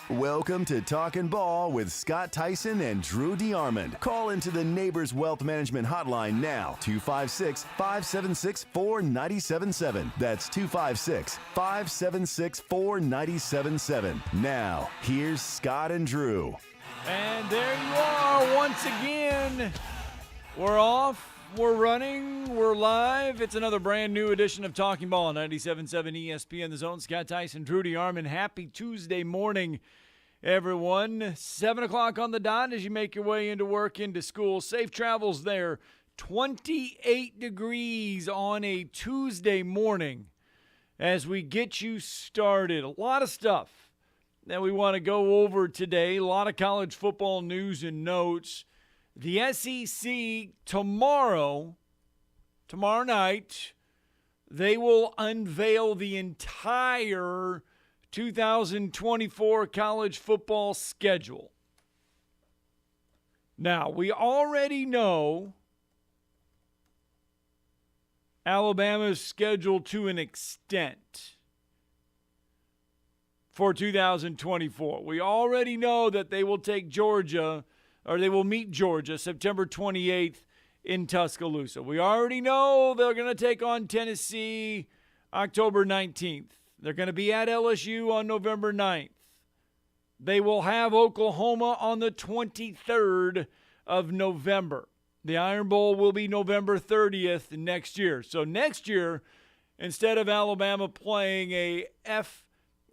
Welcome to Talkin' Ball with Scott Theisen and Drew DeArmond. Call into the Neighbors Wealth Management Hotline now, 256-576-4977. That's 256-576-4977. Now, here's Scott and Drew. And there you are once again. We're off. We're running. We're live. It's another brand new edition of Talking Ball on 97.7 ESPN The Zone. Scott Tyson, Drew DeArmond. Happy Tuesday morning, everyone. 7 o'clock on the dot as you make your way into work, into school. Safe travels there. 28 degrees on a Tuesday morning as we get you started. A lot of stuff that we want to go over today. A lot of college football news and notes. The SEC tomorrow night, they will unveil the entire 2024 college football schedule. Now, we already know Alabama's schedule to an extent for 2024. We already know that they will take Georgia, or they will meet Georgia September 28th in Tuscaloosa. We already know they're going to take on Tennessee October 19th. They're going to be at LSU on November 9th. They will have Oklahoma on the 23rd of November. The Iron Bowl will be November 30th next year. So next year, instead of Alabama playing a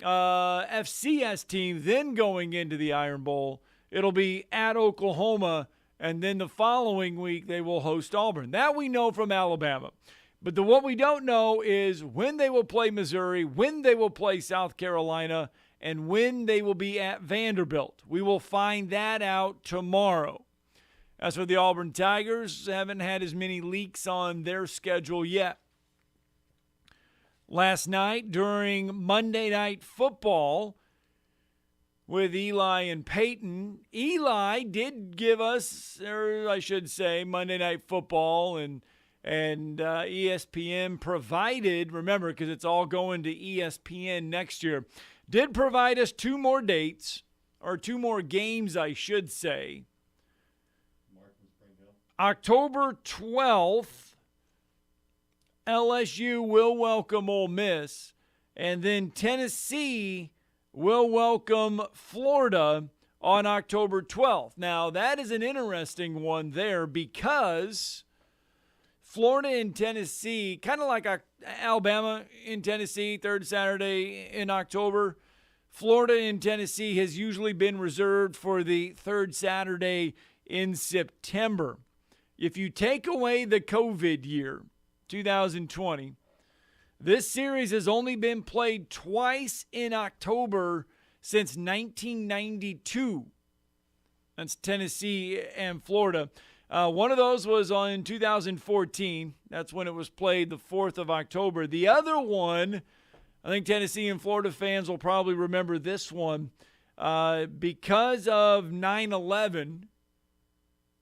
FCS team, then going into the Iron Bowl, it'll be at Oklahoma, and then the following week they will host Auburn. That we know from Alabama. But what we don't know is when they will play Missouri, when they will play South Carolina, and when they will be at Vanderbilt. We will find that out tomorrow. As for the Auburn Tigers, haven't had as many leaks on their schedule yet. Last night during Monday Night Football, with Eli and Peyton, Eli did give us, or I should say, Monday Night Football and ESPN provided, remember, because it's all going to ESPN next year, did provide us two more dates, or two more games, I should say. October 12th, LSU will welcome Ole Miss, and then Tennessee will welcome Florida on October 12th. Now, that is an interesting one there because Florida and Tennessee, kind of like Alabama in Tennessee, third Saturday in October, Florida and Tennessee has usually been reserved for the third Saturday in September. If you take away the COVID year, 2020, this series has only been played twice in October since 1992. That's Tennessee and Florida. One of those was in 2014. That's when it was played, the 4th of October. The other one, I think Tennessee and Florida fans will probably remember this one. Because of 9/11,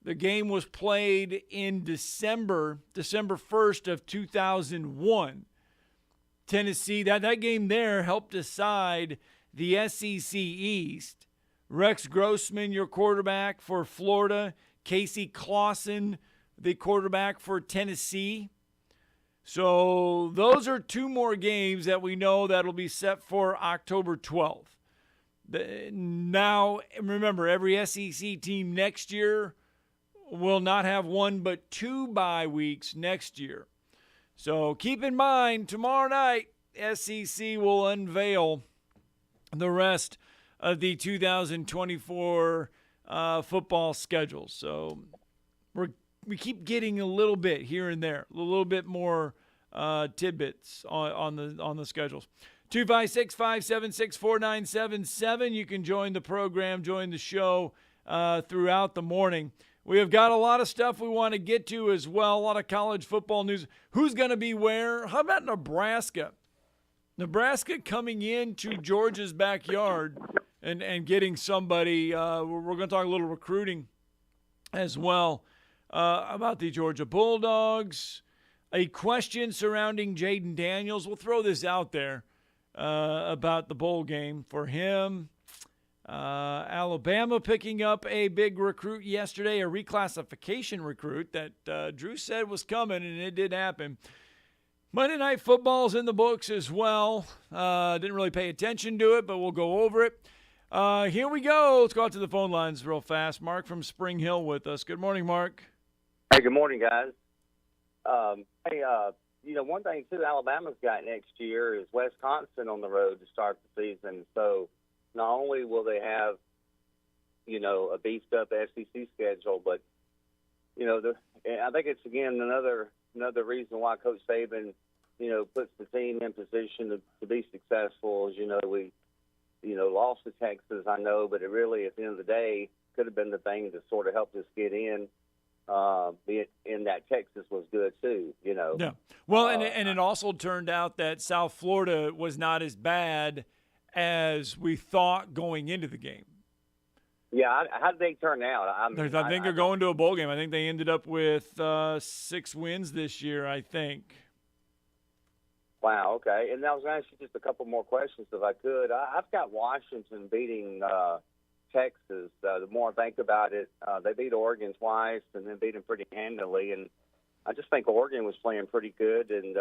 the game was played in December 1st of 2001. Tennessee, that game there helped decide the SEC East. Rex Grossman, your quarterback for Florida. Casey Clausen, the quarterback for Tennessee. So those are two more games that we know that'll be set for October 12th. Now, remember, every SEC team next year will not have one but two bye weeks next year. So keep in mind, tomorrow night, SEC will unveil the rest of the 2024 football schedule. So we keep getting a little bit here and there, a little bit more tidbits on the schedules. 256-576-4977. You can join the program, join the show throughout the morning. We have got a lot of stuff we want to get to as well, a lot of college football news. Who's going to be where? How about Nebraska? Nebraska coming into Georgia's backyard and getting somebody. We're going to talk a little recruiting as well. about the Georgia Bulldogs. A question surrounding Jaden Daniels. We'll throw this out there about the bowl game for him. Alabama picking up a big recruit yesterday, a reclassification recruit that Drew said was coming, and it did happen. Monday Night Football's in the books as well. Didn't really pay attention to it, but we'll go over it. Here we go. Let's go out to the phone lines real fast. Mark from Spring Hill with us. Good morning, Mark. Hey, good morning, guys. One thing, too, Alabama's got next year is Wisconsin on the road to start the season. So not only will they have, a beefed-up SEC schedule, but, I think it's, again, another reason why Coach Saban, puts the team in position to be successful. As we, lost to Texas, I know, but it really, at the end of the day, could have been the thing that sort of helped us get in. In that Texas was good too, Yeah. Well, and it also turned out that South Florida was not as bad as we thought going into the game. Yeah, how did they turn out? I think they're going to a bowl game. I think they ended up with 6 wins this year, I think. Wow, okay. And I was going to ask you just a couple more questions if I could. I've got Washington beating Texas. The more I think about it, they beat Oregon twice and then beat them pretty handily. And I just think Oregon was playing pretty good. And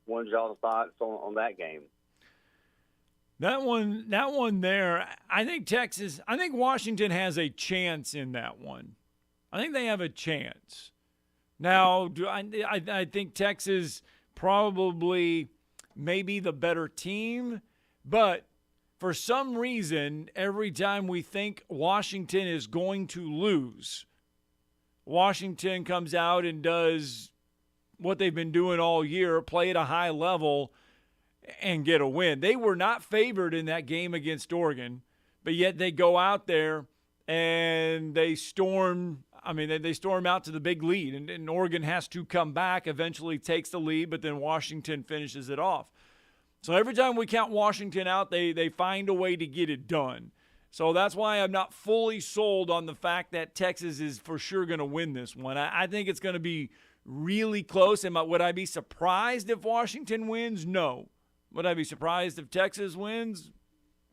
what are y'all's thoughts on that game? That one there, I think Washington has a chance in that one. I think they have a chance. Now, I think Texas probably may be the better team, but for some reason, every time we think Washington is going to lose, Washington comes out and does what they've been doing all year, play at a high level, and get a win. They were not favored in that game against Oregon, but yet they go out there and they storm. They storm out to the big lead, and Oregon has to come back, eventually takes the lead, but then Washington finishes it off. So every time we count Washington out, they find a way to get it done. So that's why I'm not fully sold on the fact that Texas is for sure going to win this one. I think it's going to be really close. Would I be surprised if Washington wins? No. Would I be surprised if Texas wins?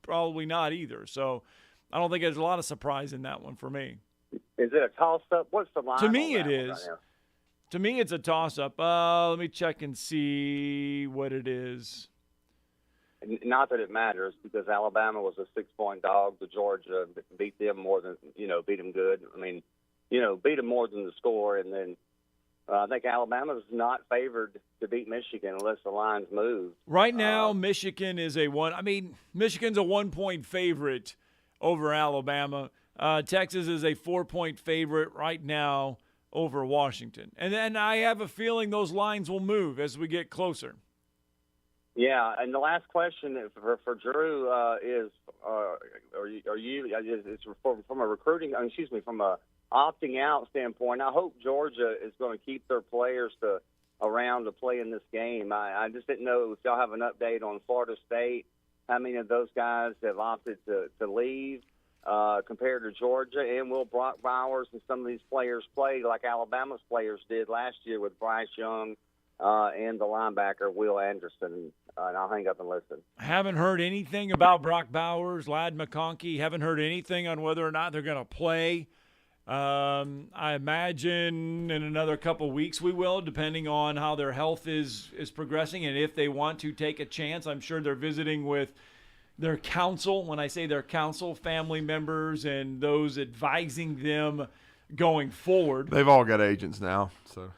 Probably not either. So I don't think there's a lot of surprise in that one for me. Is it a toss-up? What's the line? To me, it is. Right, to me, it's a toss-up. Let me check and see what it is. Not that it matters, because Alabama was a 6-point dog to Georgia, beat them more than, beat them good. Beat them more than the score. And then I think Alabama's not favored to beat Michigan unless the lines move. Right now, Michigan is Michigan's a 1-point favorite over Alabama. Texas is a 4-point favorite right now over Washington. And then I have a feeling those lines will move as we get closer. Yeah, and the last question for Drew is, it's from a recruiting, from a opting out standpoint. I hope Georgia is going to keep their players around to play in this game. I just didn't know if y'all have an update on Florida State. How many of those guys have opted to leave compared to Georgia? And will Brock Bowers and some of these players play like Alabama's players did last year with Bryce Young and the linebacker Will Anderson? And I'll hang up and listen. I haven't heard anything about Brock Bowers, Ladd McConkey. Haven't heard anything on whether or not they're going to play. I imagine in another couple weeks we will, depending on how their health is progressing and if they want to take a chance. I'm sure they're visiting with their counsel. When I say their counsel, family members and those advising them going forward. They've all got agents now, so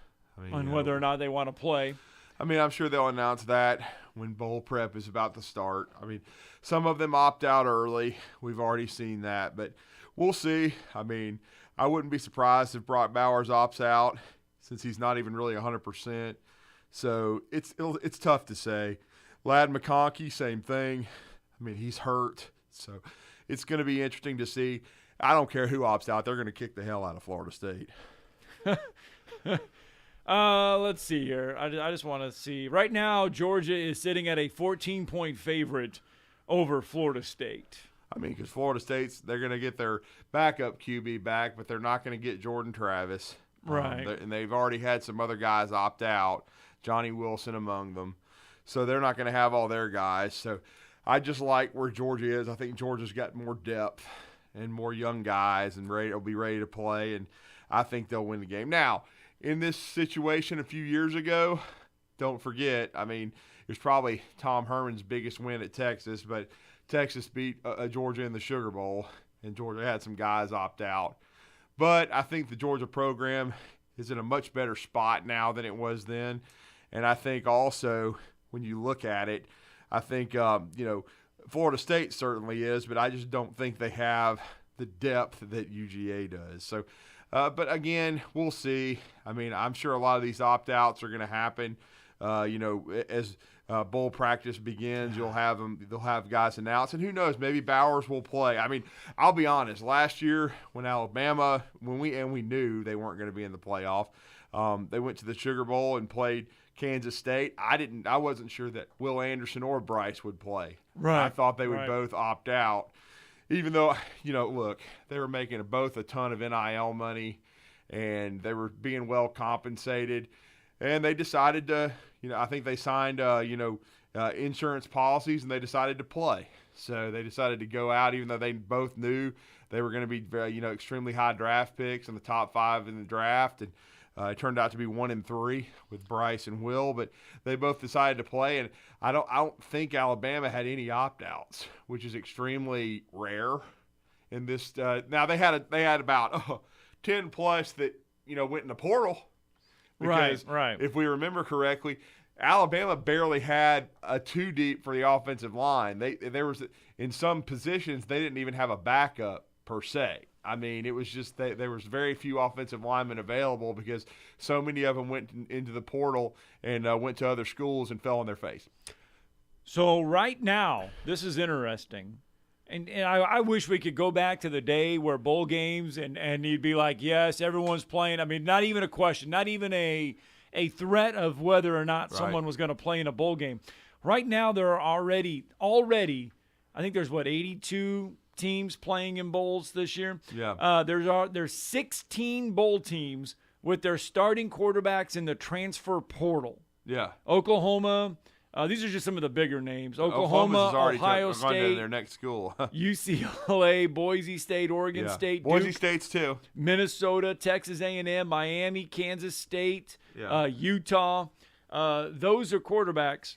on whether or not they want to play. I'm sure they'll announce that when bowl prep is about to start. Some of them opt out early. We've already seen that, but we'll see. I wouldn't be surprised if Brock Bowers opts out since he's not even really 100%. So it's tough to say. Ladd McConkey, same thing. He's hurt. So it's going to be interesting to see. I don't care who opts out. They're going to kick the hell out of Florida State. Let's see here. I just want to see. Right now, Georgia is sitting at a 14-point favorite over Florida State. Because Florida State's, they're going to get their backup QB back, but they're not going to get Jordan Travis. Right. And they've already had some other guys opt out, Johnny Wilson among them. So they're not going to have all their guys. So I just like where Georgia is. I think Georgia's got more depth and more young guys and will be ready to play, and I think they'll win the game. Now, in this situation a few years ago, don't forget, I mean, it was probably Tom Herman's biggest win at Texas, but Texas beat Georgia in the Sugar Bowl, and Georgia had some guys opt out. But I think the Georgia program is in a much better spot now than it was then, and I think also when you look at it, I think, Florida State certainly is, but I just don't think they have the depth that UGA does. So, but again, we'll see. I mean, I'm sure a lot of these opt-outs are going to happen. As bowl practice begins, they'll have guys announced, and who knows, maybe Bowers will play. I mean, I'll be honest. Last year, when Alabama, we knew they weren't going to be in the playoff, they went to the Sugar Bowl and played Kansas State. I wasn't sure that Will Anderson or Bryce would play. Right. I thought they would both opt out, even though, look, they were making both a ton of NIL money and they were being well compensated, and they decided to, I think they signed, insurance policies, and they decided to play. So they decided to go out, even though they both knew they were going to be, extremely high draft picks in the top 5 in the draft, and it turned out to be 1-3 with Bryce and Will, but they both decided to play. And I don't think Alabama had any opt-outs, which is extremely rare in this. Now they had about 10 plus that went in the portal. Because right. If we remember correctly, Alabama barely had a 2 deep for the offensive line. There was in some positions they didn't even have a backup per se. I mean, it was just there was very few offensive linemen available because so many of them went into the portal and went to other schools and fell on their face. So right now, this is interesting. And I wish we could go back to the day where bowl games and you'd be like, yes, everyone's playing. I mean, not even a question, not even a threat of whether or not someone was going to play in a bowl game. Right now, there are already I think there's 82 teams playing in bowls this year. Yeah. There's 16 bowl teams with their starting quarterbacks in the transfer portal. Yeah. Oklahoma. These are just some of the bigger names. Oklahoma, Ohio State, their next school. UCLA, Boise State, Oregon State, Boise Duke, State's too. Minnesota, Texas A&M, Miami, Kansas State, Utah. Those are quarterbacks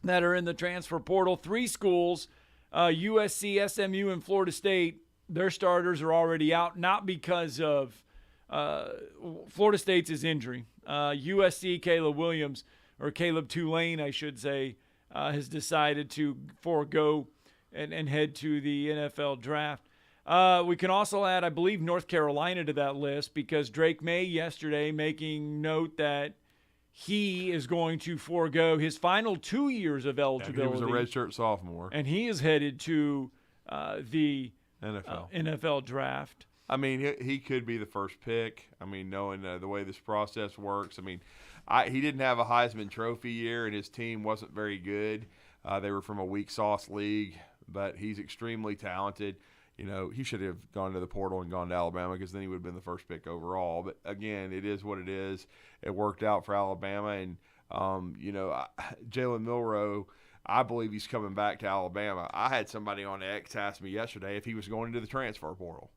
that are in the transfer portal. 3 schools, USC, SMU, and Florida State, their starters are already out, not because of Florida State's injury. USC, Caleb Tulane, I should say, has decided to forego and head to the NFL draft. We can also add, I believe, North Carolina to that list because Drake May yesterday making note that he is going to forego his final 2 years of eligibility. He was a redshirt sophomore. And he is headed to the NFL draft. I mean, he could be the first pick. I mean, knowing the way this process works. I mean, he didn't have a Heisman Trophy year, and his team wasn't very good. They were from a weak sauce league, but he's extremely talented. He should have gone to the portal and gone to Alabama because then he would have been the first pick overall. But, again, it is what it is. It worked out for Alabama. And, Jalen Milroe, I believe he's coming back to Alabama. I had somebody on X ask me yesterday if he was going into the transfer portal.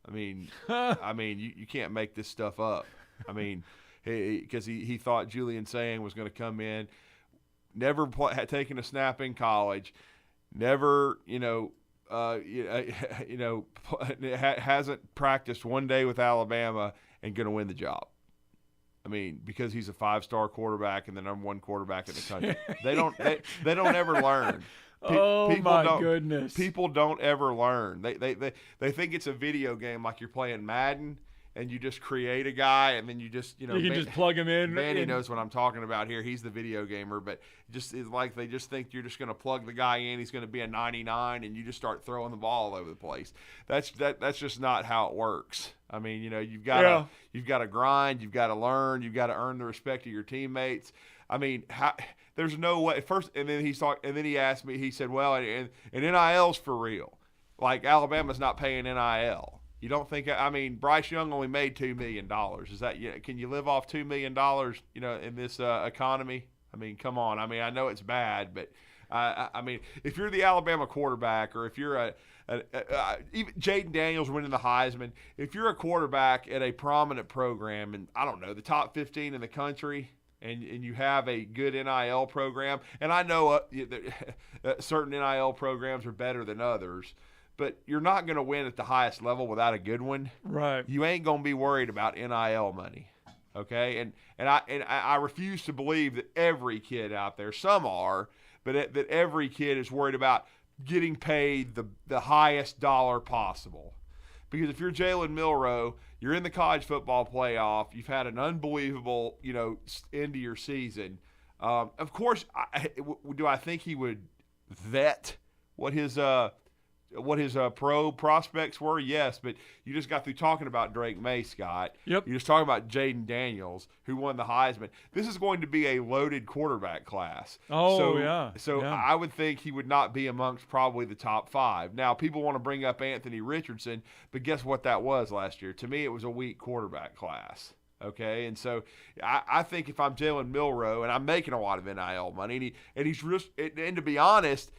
I mean, you can't make this stuff up. I mean, because he thought Julian Sang was going to come in, never had taken a snap in college, never, hasn't practiced one day with Alabama and going to win the job. I mean, because he's a 5-star quarterback and the number 1 quarterback in the country. They don't ever learn. Goodness. People don't ever learn. They think it's a video game like you're playing Madden and you just create a guy and then you just, you can just plug him in. Manny knows what I'm talking about here. He's the video gamer, but it's like they just think you're just going to plug the guy in. He's going to be a 99 and you just start throwing the ball all over the place. That's just not how it works. I mean, you've got to grind, you've got to learn, you've got to earn the respect of your teammates. I mean, there's no way. First, and then he asked me. He said, "Well, and NIL's for real. Like Alabama's not paying NIL. You don't think? I mean, Bryce Young only made $2 million. Is that? Can you live off $2 million? In this economy. I mean, come on. I mean, I know it's bad, but I mean, if you're the Alabama quarterback, or if you're even Jaden Daniels winning the Heisman, if you're a quarterback at a prominent program, and I don't know, the top 15 in the country, and you have a good NIL program, and I know certain NIL programs are better than others, but you're not going to win at the highest level without a good one. Right. You ain't going to be worried about NIL money. Okay, and I refuse to believe that every kid out there, some are, but that every kid is worried about getting paid the highest dollar possible. Because if you're Jalen Milroe, you're in the college football playoff, you've had an unbelievable, end of your season. Of course, do I think he would vet what his pro prospects were? Yes, but you just got through talking about Drake May, Scott. Yep. You're just talking about Jaden Daniels, who won the Heisman. This is going to be a loaded quarterback class. Oh, yeah. So yeah. I would think he would not be amongst probably the top 5. Now, people want to bring up Anthony Richardson, but guess what that was last year? To me, it was a weak quarterback class. Okay, and so I think if I'm Jalen Milroe, and I'm making a lot of NIL money, and to be honest,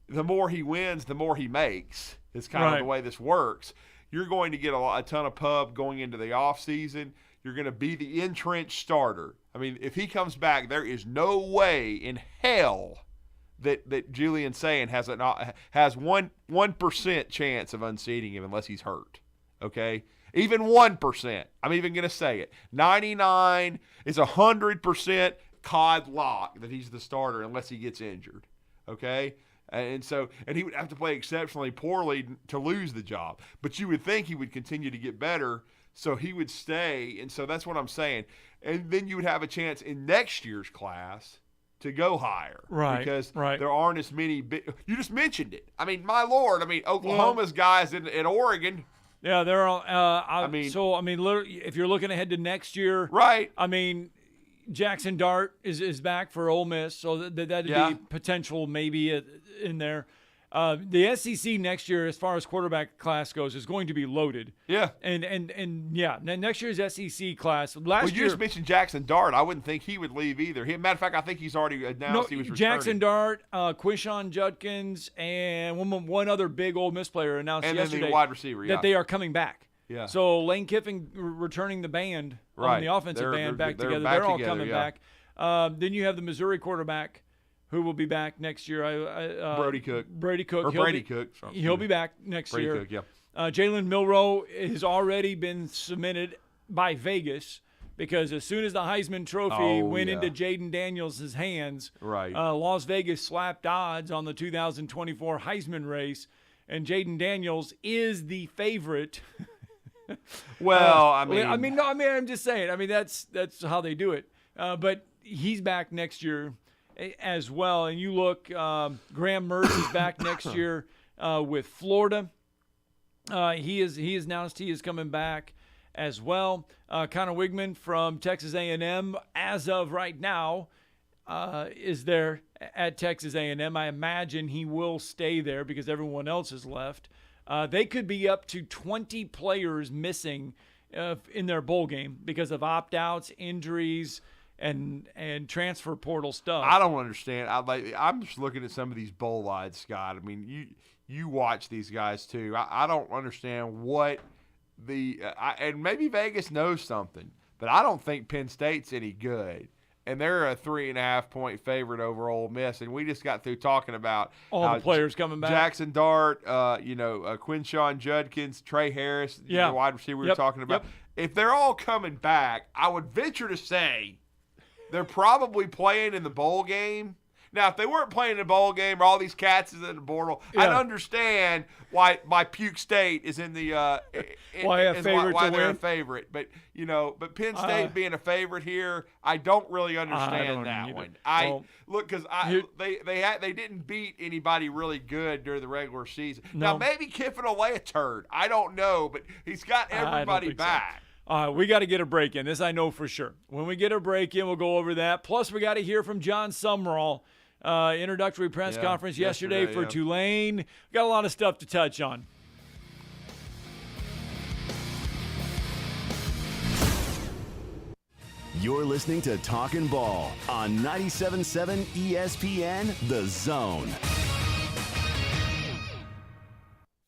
the more he wins, the more he makes. It's kind of the way this works. You're going to get a ton of pub going into the offseason. You're going to be the entrenched starter. I mean, if he comes back, there is no way in hell that Julian Sayin has 1% chance of unseating him unless he's hurt. Okay? Even 1%. I'm even going to say it. 99 is 100% cod lock that he's the starter unless he gets injured. Okay? And he would have to play exceptionally poorly to lose the job. But you would think he would continue to get better, so he would stay. And so that's what I'm saying. And then you would have a chance in next year's class to go higher. Right. Because right. there aren't as many you just mentioned it. I mean, my Lord. I mean, Oklahoma's guys in Oregon. Yeah, they're all. Literally, if you're looking ahead to next year. Right. I mean, Jackson Dart is back for Ole Miss, so that'd be potential maybe in there. The SEC next year, as far as quarterback class goes, is going to be loaded. Yeah. And next year's SEC class. You just mentioned Jackson Dart. I wouldn't think he would leave either. Matter of fact, I think he's already announced he was returning. Jackson Dart, Quinshon Judkins, and one other big Ole Miss player announced yesterday. And then the wide receiver, that they are coming back. Yeah. So Lane Kiffin returning the band, the offensive band back together. They're all coming back. Then you have the Missouri quarterback who will be back next year. Brady Cook. He'll be back next year. Cook, yeah. Jalen Milroe has already been submitted by Vegas because as soon as the Heisman Trophy went into Jaden Daniels' hands, Las Vegas slapped odds on the 2024 Heisman race, and Jaden Daniels is the favorite. I'm just saying. I mean, that's how they do it. But he's back next year as well. And you look, Graham Mertz is back next year with Florida. He is announced he is coming back as well. Connor Wigman from Texas A&M, as of right now, is there at Texas A&M. I imagine he will stay there because everyone else has left. They could be up to 20 players missing in their bowl game because of opt-outs, injuries, and transfer portal stuff. I don't understand. I'm just looking at some of these bowl odds, Scott. I mean, you watch these guys too. I don't understand what and maybe Vegas knows something, but I don't think Penn State's any good. And they're a 3.5-point favorite over Ole Miss. And we just got through talking about all the players coming back. Jackson Dart, Quinshon Judkins, Trey Harris, the wide receiver we were talking about. If they're all coming back, I would venture to say they're probably playing in the bowl game. Now, if they weren't playing in the bowl game or all these cats is in the portal, I'd understand why Puke State is in the why they're a favorite. But Penn State being a favorite here, I don't really understand that one. Because they didn't beat anybody really good during the regular season. No. Now maybe Kiffin will lay a turd. I don't know, but he's got everybody back. We got to get a break in. This I know for sure. When we get a break in, we'll go over that. Plus, we got to hear from John Sumrall. Introductory press conference yesterday for Tulane. We got a lot of stuff to touch on. You're listening to Talkin' Ball on 97.7 ESPN The Zone.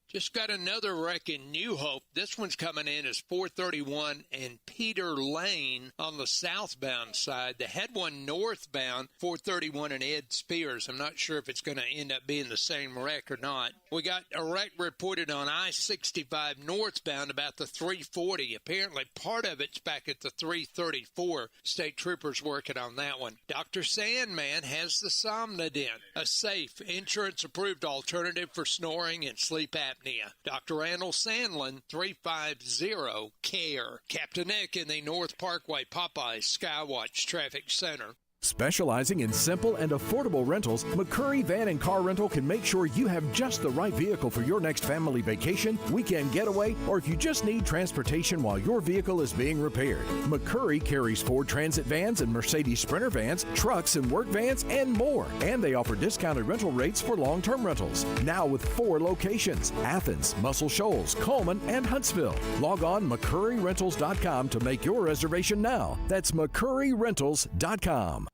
Just got another wreck in New Hope. This one's coming in as 431 and Peter Lane on the southbound side. The head one northbound, 431 and Ed Spears. I'm not sure if it's going to end up being the same wreck or not. We got a wreck reported on I-65 northbound about the 340. Apparently part of it's back at the 334. State troopers working on that one. Dr. Sandman has the Somnodent, a safe, insurance-approved alternative for snoring and sleep apnea. Dr. Randall Sandlin, 350-CARE. Captain Nick in the North Parkway Popeyes Skywatch Traffic Center. Specializing in simple and affordable rentals, McCurry Van and Car Rental can make sure you have just the right vehicle for your next family vacation, weekend getaway, or if you just need transportation while your vehicle is being repaired. McCurry carries Ford Transit vans and Mercedes Sprinter vans, trucks and work vans, and more. And they offer discounted rental rates for long-term rentals. Now with 4 locations: Athens, Muscle Shoals, Coleman, and Huntsville. Log on McCurryRentals.com to make your reservation now. That's McCurryRentals.com.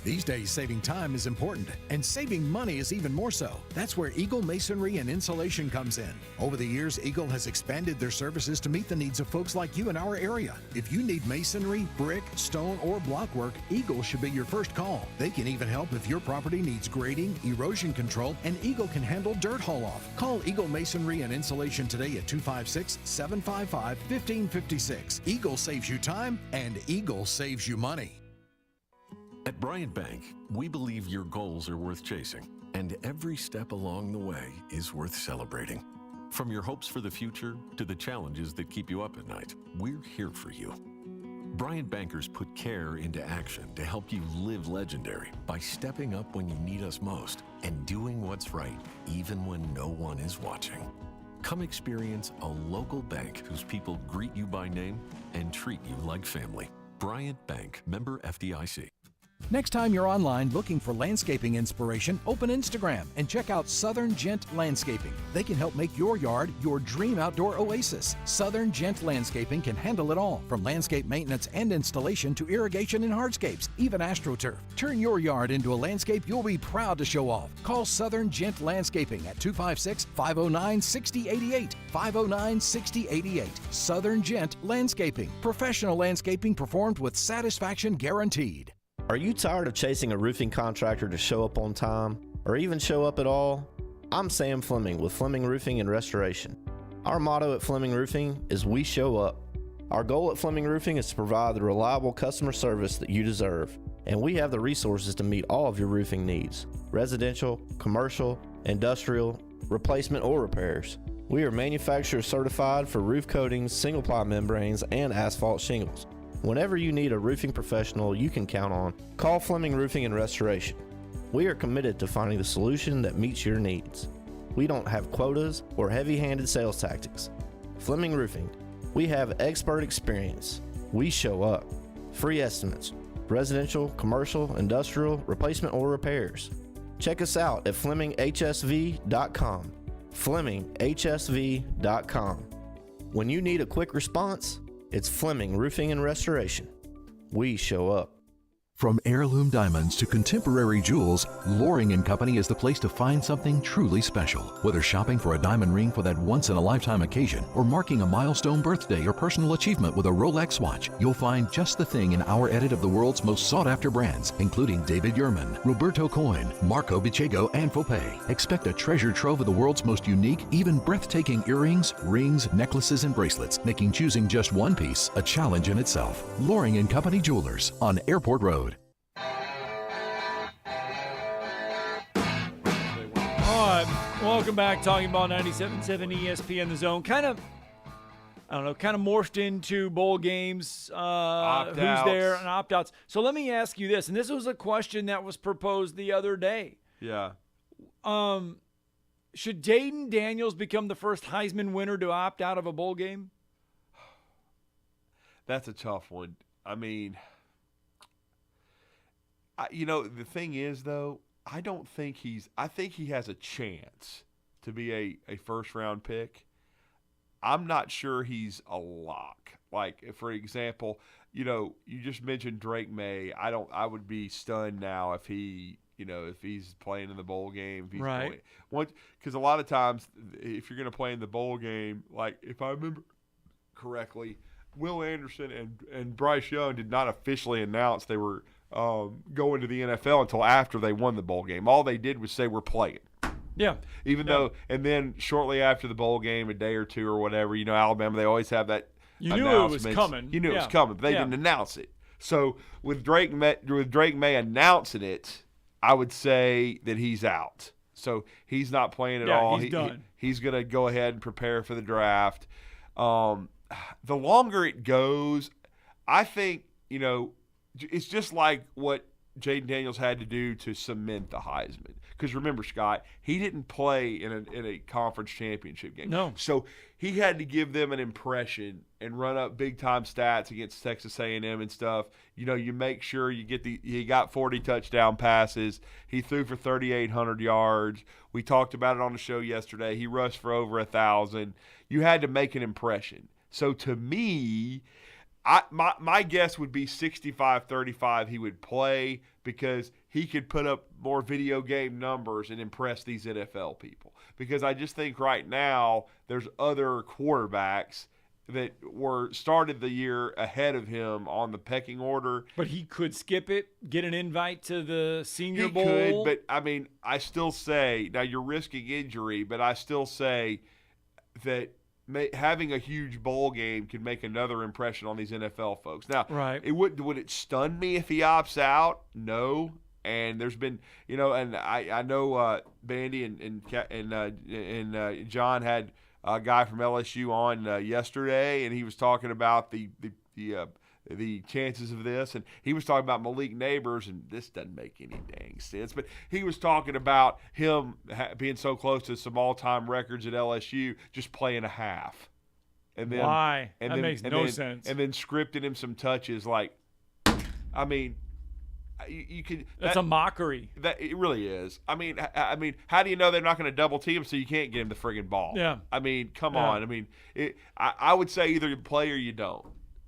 These days, saving time is important, and saving money is even more so. That's where Eagle Masonry and Insulation comes in. Over the years, Eagle has expanded their services to meet the needs of folks like you in our area. If you need masonry, brick, stone, or block work, Eagle should be your first call. They can even help if your property needs grading, erosion control, and Eagle can handle dirt haul-off. Call Eagle Masonry and Insulation today at 256-755-1556. Eagle saves you time, and Eagle saves you money. At Bryant Bank, we believe your goals are worth chasing, and every step along the way is worth celebrating. From your hopes for the future to the challenges that keep you up at night, we're here for you. Bryant Bankers put care into action to help you live legendary by stepping up when you need us most and doing what's right even when no one is watching. Come experience a local bank whose people greet you by name and treat you like family. Bryant Bank, member FDIC. Next time you're online looking for landscaping inspiration, open Instagram and check out Southern Gent Landscaping. They can help make your yard your dream outdoor oasis. Southern Gent Landscaping can handle it all, from landscape maintenance and installation to irrigation and hardscapes, even AstroTurf. Turn your yard into a landscape you'll be proud to show off. Call Southern Gent Landscaping at 256-509-6088. 509-6088. Southern Gent Landscaping. Professional landscaping performed with satisfaction guaranteed. Are you tired of chasing a roofing contractor to show up on time, or even show up at all? I'm Sam Fleming with Fleming Roofing and Restoration. Our motto at Fleming Roofing is we show up. Our goal at Fleming Roofing is to provide the reliable customer service that you deserve, and we have the resources to meet all of your roofing needs: residential, commercial, industrial, replacement, or repairs. We are manufacturer certified for roof coatings, single-ply membranes, and asphalt shingles. Whenever you need a roofing professional you can count on, call Fleming Roofing and Restoration. We are committed to finding the solution that meets your needs. We don't have quotas or heavy-handed sales tactics. Fleming Roofing, we have expert experience. We show up. Free estimates: residential, commercial, industrial, replacement, or repairs. Check us out at FlemingHSV.com. FlemingHSV.com. When you need a quick response, it's Fleming Roofing and Restoration. We show up. From heirloom diamonds to contemporary jewels, Loring & Company is the place to find something truly special. Whether shopping for a diamond ring for that once-in-a-lifetime occasion or marking a milestone birthday or personal achievement with a Rolex watch, you'll find just the thing in our edit of the world's most sought-after brands, including David Yurman, Roberto Coin, Marco Bicego, and Fopay. Expect a treasure trove of the world's most unique, even breathtaking earrings, rings, necklaces, and bracelets, making choosing just one piece a challenge in itself. Loring & Company Jewelers on Airport Road. Welcome back, Talking Ball 97.7 ESPN The Zone. Kind of morphed into bowl games, who's there, and opt-outs. So let me ask you this, and this was a question that was proposed the other day. Yeah. Should Dayton Daniels become the first Heisman winner to opt out of a bowl game? That's a tough one. I mean, the thing is, though, I think he has a chance to be a first-round pick. I'm not sure he's a lock. Like, for example, you just mentioned Drake May. I would be stunned now if if he's playing in the bowl game. If he's Right. Because a lot of times, if you're going to play in the bowl game, like if I remember correctly, Will Anderson and Bryce Young did not officially announce they were going to the NFL until after they won the bowl game. All they did was say we're playing. Yeah. And then shortly after the bowl game, a day or two or whatever, Alabama, they always have that. You knew it was coming. You knew it was coming, but they didn't announce it. So with Drake May announcing it, I would say that he's out. So he's not playing at all. He's done. He's going to go ahead and prepare for the draft. The longer it goes, I think, it's just like what Jaden Daniels had to do to cement the Heisman. Because remember, Scott, he didn't play in a conference championship game. No. So he had to give them an impression and run up big-time stats against Texas A&M and stuff. You make sure he got 40 touchdown passes. He threw for 3,800 yards. We talked about it on the show yesterday. He rushed for over 1,000. You had to make an impression. So to me, my guess would be 65-35 he would play because he could put up more video game numbers and impress these NFL people. Because I just think right now there's other quarterbacks that started the year ahead of him on the pecking order. But he could skip it, get an invite to the Senior Bowl. He could, but I still say, now you're risking injury, but I still say that having a huge bowl game can make another impression on these NFL folks. Now, right. Would it stun me if he opts out? No. And there's been, and I know Bandy and John had a guy from LSU on yesterday, and he was talking about the chances of this, and he was talking about Malik Neighbors, and this doesn't make any dang sense, but he was talking about him being so close to some all-time records at LSU, just playing a half. And then, why? That makes no sense. And then scripted him some touches, you could. That's a mockery. That it really is. I mean, how do you know they're not going to double team so you can't get him the friggin' ball? Yeah. Come on. I would say either you play or you don't.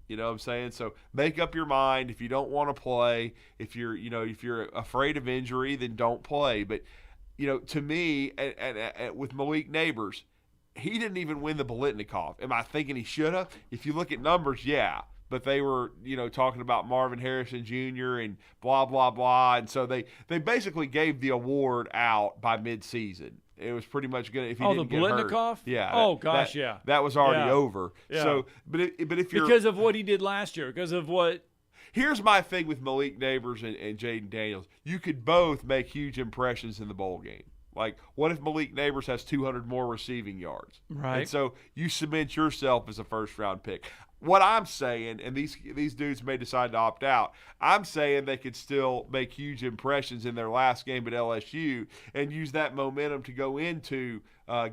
You know what I'm saying? So make up your mind. If you don't want to play, if you're afraid of injury, then don't play. But to me, and with Malik Neighbors, he didn't even win the Biletnikoff. Am I thinking he should have? If you look at numbers, yeah. But they were, talking about Marvin Harrison Jr. and blah, blah, blah. And so they basically gave the award out by midseason. It was pretty much good if he didn't get hurt. The Biletnikoff? Yeah. That was already over. Yeah. So, but if you're because of what he did last year, because of what. Here's my thing with Malik Neighbors and Jaden Daniels. You could both make huge impressions in the bowl game. Like, what if Malik Neighbors has 200 more receiving yards? Right. And so you cement yourself as a first-round pick. What I'm saying, and these dudes may decide to opt out, I'm saying they could still make huge impressions in their last game at LSU and use that momentum to go into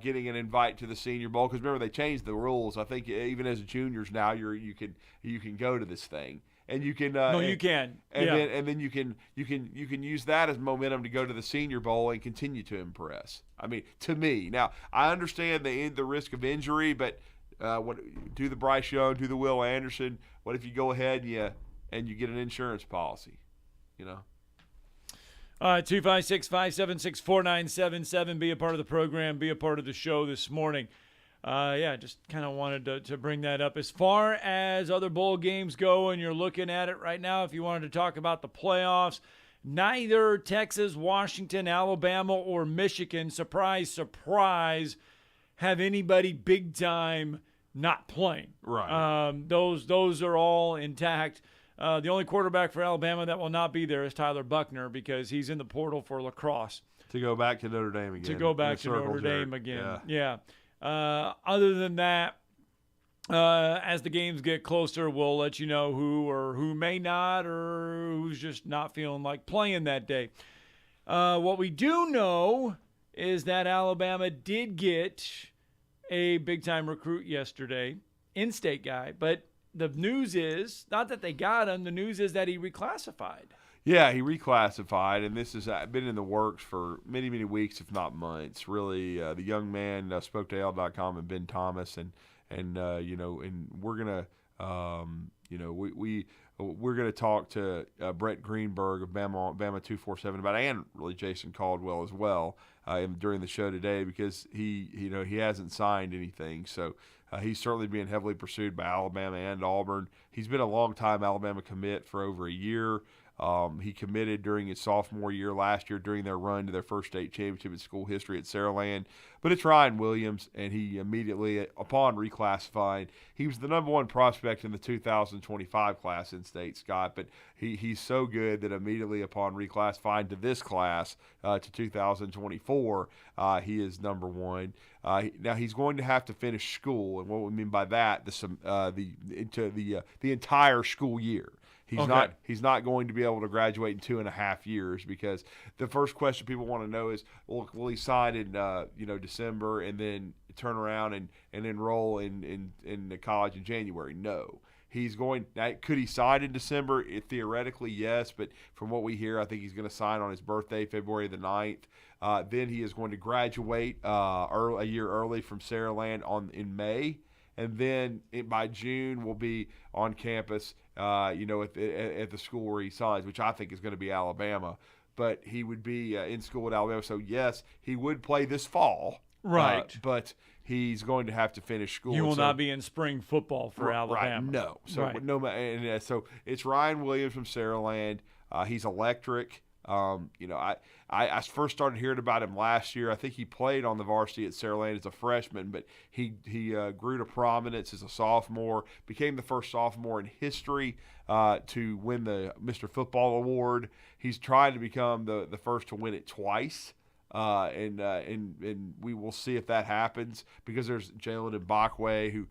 getting an invite to the Senior Bowl. Because remember, they changed the rules. I think even as juniors now, you can go to this thing. And you can you can. And then you can use that as momentum to go to the Senior Bowl and continue to impress. To me, now I understand the risk of injury, but do the Bryce Young, do the Will Anderson. What if you go ahead and you get an insurance policy? 256-576-4977. Be a part of the program. Be a part of the show this morning. Just kind of wanted to bring that up. As far as other bowl games go, and you're looking at it right now, if you wanted to talk about the playoffs, neither Texas, Washington, Alabama, or Michigan, surprise, surprise, have anybody big time not playing. Right. Those are all intact. The only quarterback for Alabama that will not be there is Tyler Buckner because he's in the portal for lacrosse. To go back to Notre Dame again. Yeah. Other than that, as the games get closer, we'll let you know who may not or who's just not feeling like playing that day. What we do know is that Alabama did get a big-time recruit yesterday, in-state guy, but the news is, not that they got him, the news is that he reclassified. Yeah, he reclassified, and this has been in the works for many, many weeks, if not months. Really, the young man spoke to AL.com and Ben Thomas, and we're gonna We're going to talk to Brett Greenberg of Bama 247 about, and really Jason Caldwell as well during the show today, because he hasn't signed anything. So he's certainly being heavily pursued by Alabama and Auburn. He's been a long-time Alabama commit for over a year. He committed during his sophomore year last year during their run to their first state championship in school history at Saraland. But it's Ryan Williams, and he immediately, upon reclassifying, he was the number one prospect in the 2025 class in state, Scott. But he's so good that immediately upon reclassifying to this class, to 2024, he is number one. Now he's going to have to finish school, and what we mean by that, the entire school year. He's not going to be able to graduate in 2.5 years, because the first question people want to know is, will he sign in December and then turn around and enroll in the college in January? No. Could he sign in December? Theoretically, yes, but from what we hear, I think he's going to sign on his birthday, February the 9th. Then he is going to graduate a year early from Saraland in May. And then by June will be on campus, at the school where he signs, which I think is going to be Alabama. But he would be in school at Alabama. So, yes, he would play this fall. Right. But he's going to have to finish school. He will not be in spring football for Alabama. Right, no. So, right. So it's Ryan Williams from Saraland. He's electric. I first started hearing about him last year. I think he played on the varsity at Saraland as a freshman, but he grew to prominence as a sophomore, became the first sophomore in history to win the Mr. Football Award. He's trying to become the first to win it twice. And we will see if that happens, because there's Jalen Mbakwe, who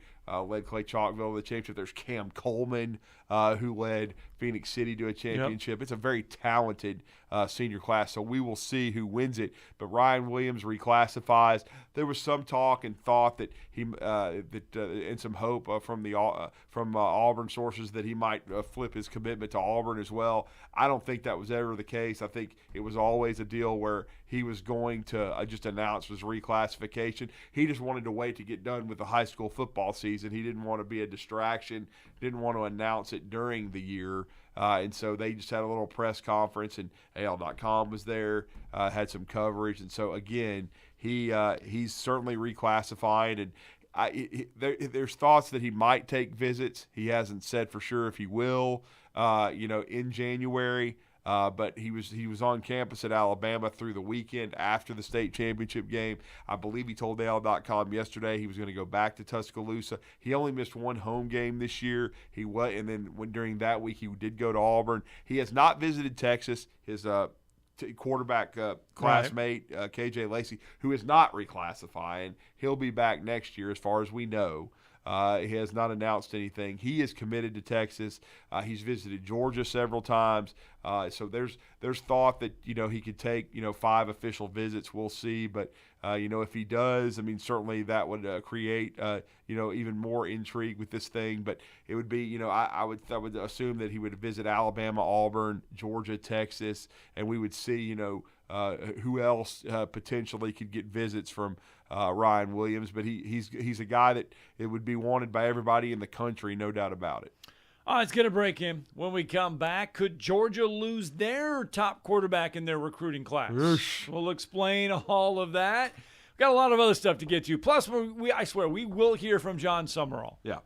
led Clay Chalkville to the championship. There's Cam Coleman, who led Phoenix City to a championship. Yep. It's a very talented senior class, so we will see who wins it. But Ryan Williams reclassifies. There was some talk and thought that and some hope from Auburn sources that he might flip his commitment to Auburn as well. I don't think that was ever the case. I think it was always a deal where he was going to just announce his reclassification. He just wanted to wait to get done with the high school football season. He didn't want to be a distraction, didn't want to announce it during the year. And so they just had a little press conference, and AL.com was there, had some coverage. And so, again, he's certainly reclassifying. And there's thoughts that he might take visits. He hasn't said for sure if he will, in January. But he was on campus at Alabama through the weekend after the state championship game. I believe he told AL.com yesterday he was going to go back to Tuscaloosa. He only missed one home game this year. During that week he did go to Auburn. He has not visited Texas. His quarterback classmate, KJ Lacey, who is not reclassifying, he'll be back next year as far as we know. He has not announced anything. He is committed to Texas. He's visited Georgia several times. So there's thought that he could take 5 official visits. We'll see, but if he does, I mean, certainly that would create even more intrigue with this thing. But it would be I would assume that he would visit Alabama, Auburn, Georgia, Texas, and we would see who else potentially could get visits from Ryan Williams. But he's a guy that it would be wanted by everybody in the country, no doubt about it. All right, it's going to break him. When we come back, could Georgia lose their top quarterback in their recruiting class? We'll explain all of that. We've got a lot of other stuff to get to. Plus, I swear, we will hear from John Summerall. Yeah.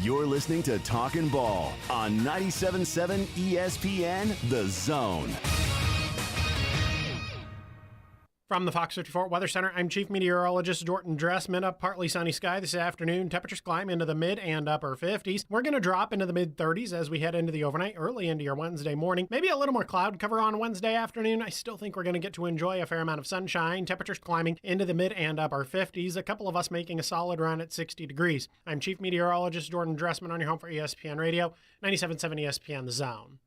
You're listening to Talkin' Ball on 97.7 ESPN, The Zone. From the Fox 54 Weather Center, I'm Chief Meteorologist Jordan Dressman. A partly sunny sky this afternoon. Temperatures climb into the mid and upper 50s. We're going to drop into the mid 30s as we head into the overnight, early into your Wednesday morning. Maybe a little more cloud cover on Wednesday afternoon. I still think we're going to get to enjoy a fair amount of sunshine. Temperatures climbing into the mid and upper 50s. A couple of us making a solid run at 60 degrees. I'm Chief Meteorologist Jordan Dressman on your home for ESPN Radio, 97.7 ESPN The Zone.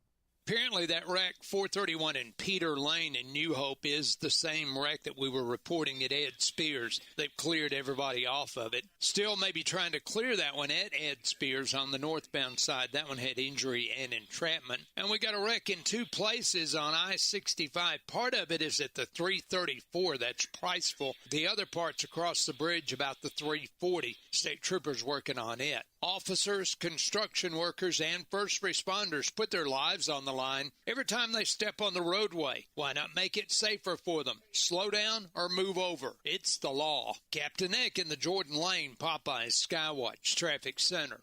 Apparently that wreck 431 in Peter Lane in New Hope is the same wreck that we were reporting at Ed Spears. They've cleared everybody off of it. Still maybe trying to clear that one at Ed Spears on the northbound side. That one had injury and entrapment. And we got a wreck in two places on I-65. Part of it is at the 334. That's Priceville. The other part's across the bridge about the 340. State troopers working on it. Officers, construction workers, and first responders put their lives on the line every time they step on the roadway. Why not make it safer for them? Slow down or move over. It's the law. Captain Nick in the Jordan Lane Popeyes Skywatch Traffic Center.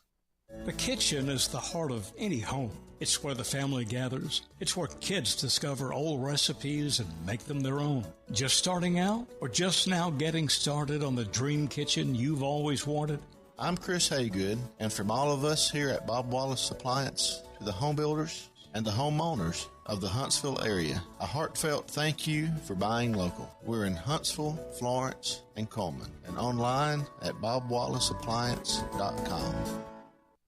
The kitchen is the heart of any home. It's where the family gathers. It's where kids discover old recipes and make them their own. Just starting out or just now getting started on the dream kitchen you've always wanted? I'm Chris Haygood, and from all of us here at Bob Wallace Appliance to the home builders and the homeowners of the Huntsville area, a heartfelt thank you for buying local. We're in Huntsville, Florence, and Coleman, and online at bobwallaceappliance.com.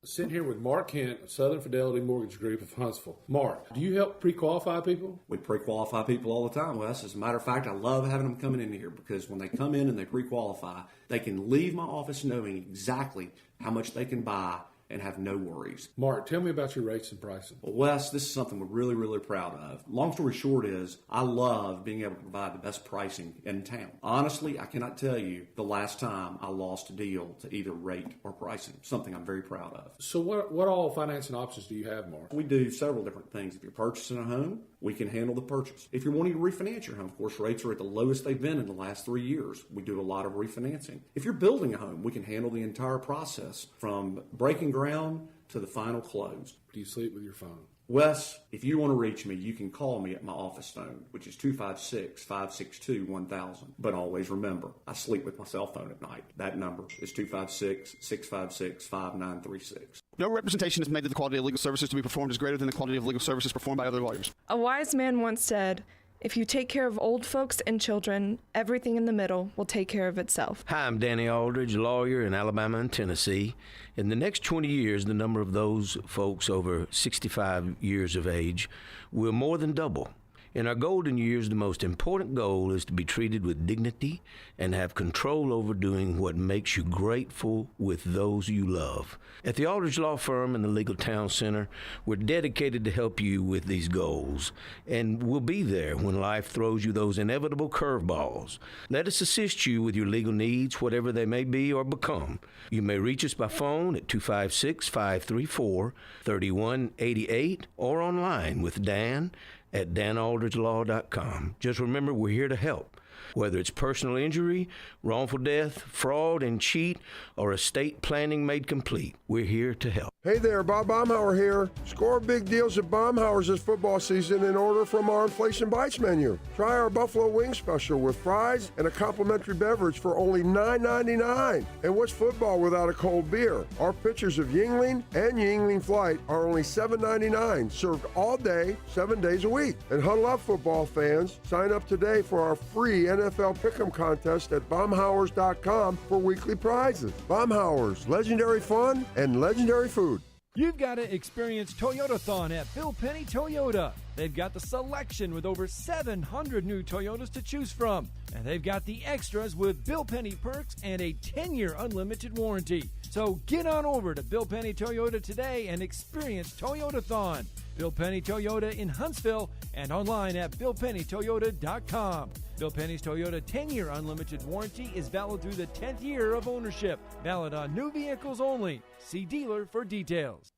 Sitting here with Mark Kent of Southern Fidelity Mortgage Group of Huntsville. Mark, do you help pre-qualify people? We pre-qualify people all the time, Wes. As a matter of fact, I love having them coming in here because when they come in and they pre-qualify, they can leave my office knowing exactly how much they can buy and have no worries. Mark, tell me about your rates and pricing. Well, Wes, this is something we're really, really proud of. Long story short is, I love being able to provide the best pricing in town. Honestly, I cannot tell you the last time I lost a deal to either rate or pricing, something I'm very proud of. So what all financing options do you have, Mark? We do several different things. If you're purchasing a home, we can handle the purchase. If you're wanting to refinance your home, of course, rates are at the lowest they've been in the last 3 years. We do a lot of refinancing. If you're building a home, we can handle the entire process from breaking ground to the final close. Do you sleep with your phone? Wes, if you want to reach me, you can call me at my office phone, which is 256-562-1000. But always remember, I sleep with my cell phone at night. That number is 256-656-5936. No representation is made that the quality of legal services to be performed is greater than the quality of legal services performed by other lawyers. A wise man once said, "If you take care of old folks and children, everything in the middle will take care of itself." Hi, I'm Danny Aldridge, lawyer in Alabama and Tennessee. In the next 20 years, the number of those folks over 65 years of age will more than double. In our golden years, the most important goal is to be treated with dignity and have control over doing what makes you grateful with those you love. At the Aldridge Law Firm and the Legal Town Center, we're dedicated to help you with these goals, and we'll be there when life throws you those inevitable curveballs. Let us assist you with your legal needs, whatever they may be or become. You may reach us by phone at 256-534-3188 or online with Dan at danaldridgelaw.com. Just remember, we're here to help. Whether it's personal injury, wrongful death, fraud and cheat, or estate planning made complete, we're here to help. Hey there, Bob Baumhauer here. Score big deals at Baumhauer's this football season and order from our Inflation Bites menu. Try our Buffalo Wing Special with fries and a complimentary beverage for only $9.99. And what's football without a cold beer? Our pitchers of Yingling and Yingling Flight are only $7.99, served all day, 7 days a week. And huddle up, football fans. Sign up today for our free NFL Pick'em contest at Baumhauers.com for weekly prizes. Baumhauers, legendary fun and legendary food. You've got to experience Toyotathon at Bill Penny Toyota. They've got the selection with over 700 new Toyotas to choose from. And they've got the extras with Bill Penny perks and a 10-year unlimited warranty. So get on over to Bill Penny Toyota today and experience Toyotathon. Bill Penny Toyota in Huntsville and online at BillPennyToyota.com. Bill Penny's Toyota 10-year unlimited warranty is valid through the 10th year of ownership. Valid on new vehicles only. See dealer for details.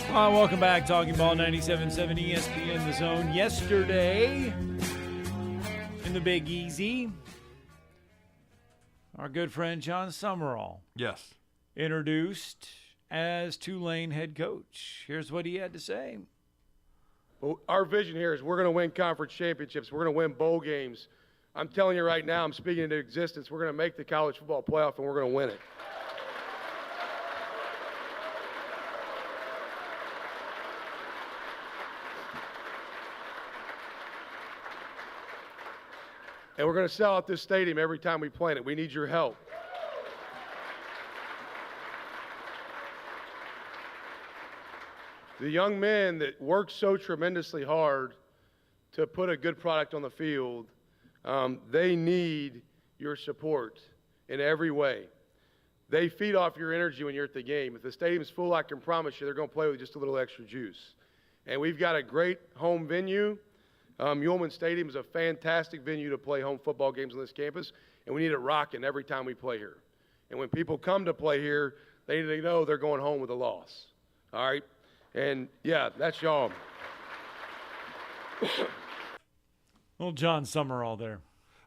Welcome back. Talking Ball 97.7 ESPN The Zone. Yesterday, in the Big Easy, our good friend John Summerall. Yes. Introduced as Tulane head coach. Here's what he had to say. Well, our vision here is we're going to win conference championships. We're going to win bowl games. I'm telling you right now, I'm speaking into existence. We're going to make the college football playoff, and we're going to win it. And we're going to sell out this stadium every time we play it. We need your help. The young men that work so tremendously hard to put a good product on the field, they need your support in every way. They feed off your energy when you're at the game. If the stadium's full, I can promise you they're going to play with just a little extra juice. And we've got a great home venue. Ullman Stadium is a fantastic venue to play home football games on this campus, and we need it rocking every time we play here. And when people come to play here, they know they're going home with a loss. All right? And, yeah, that's y'all. Well, John Summerall there.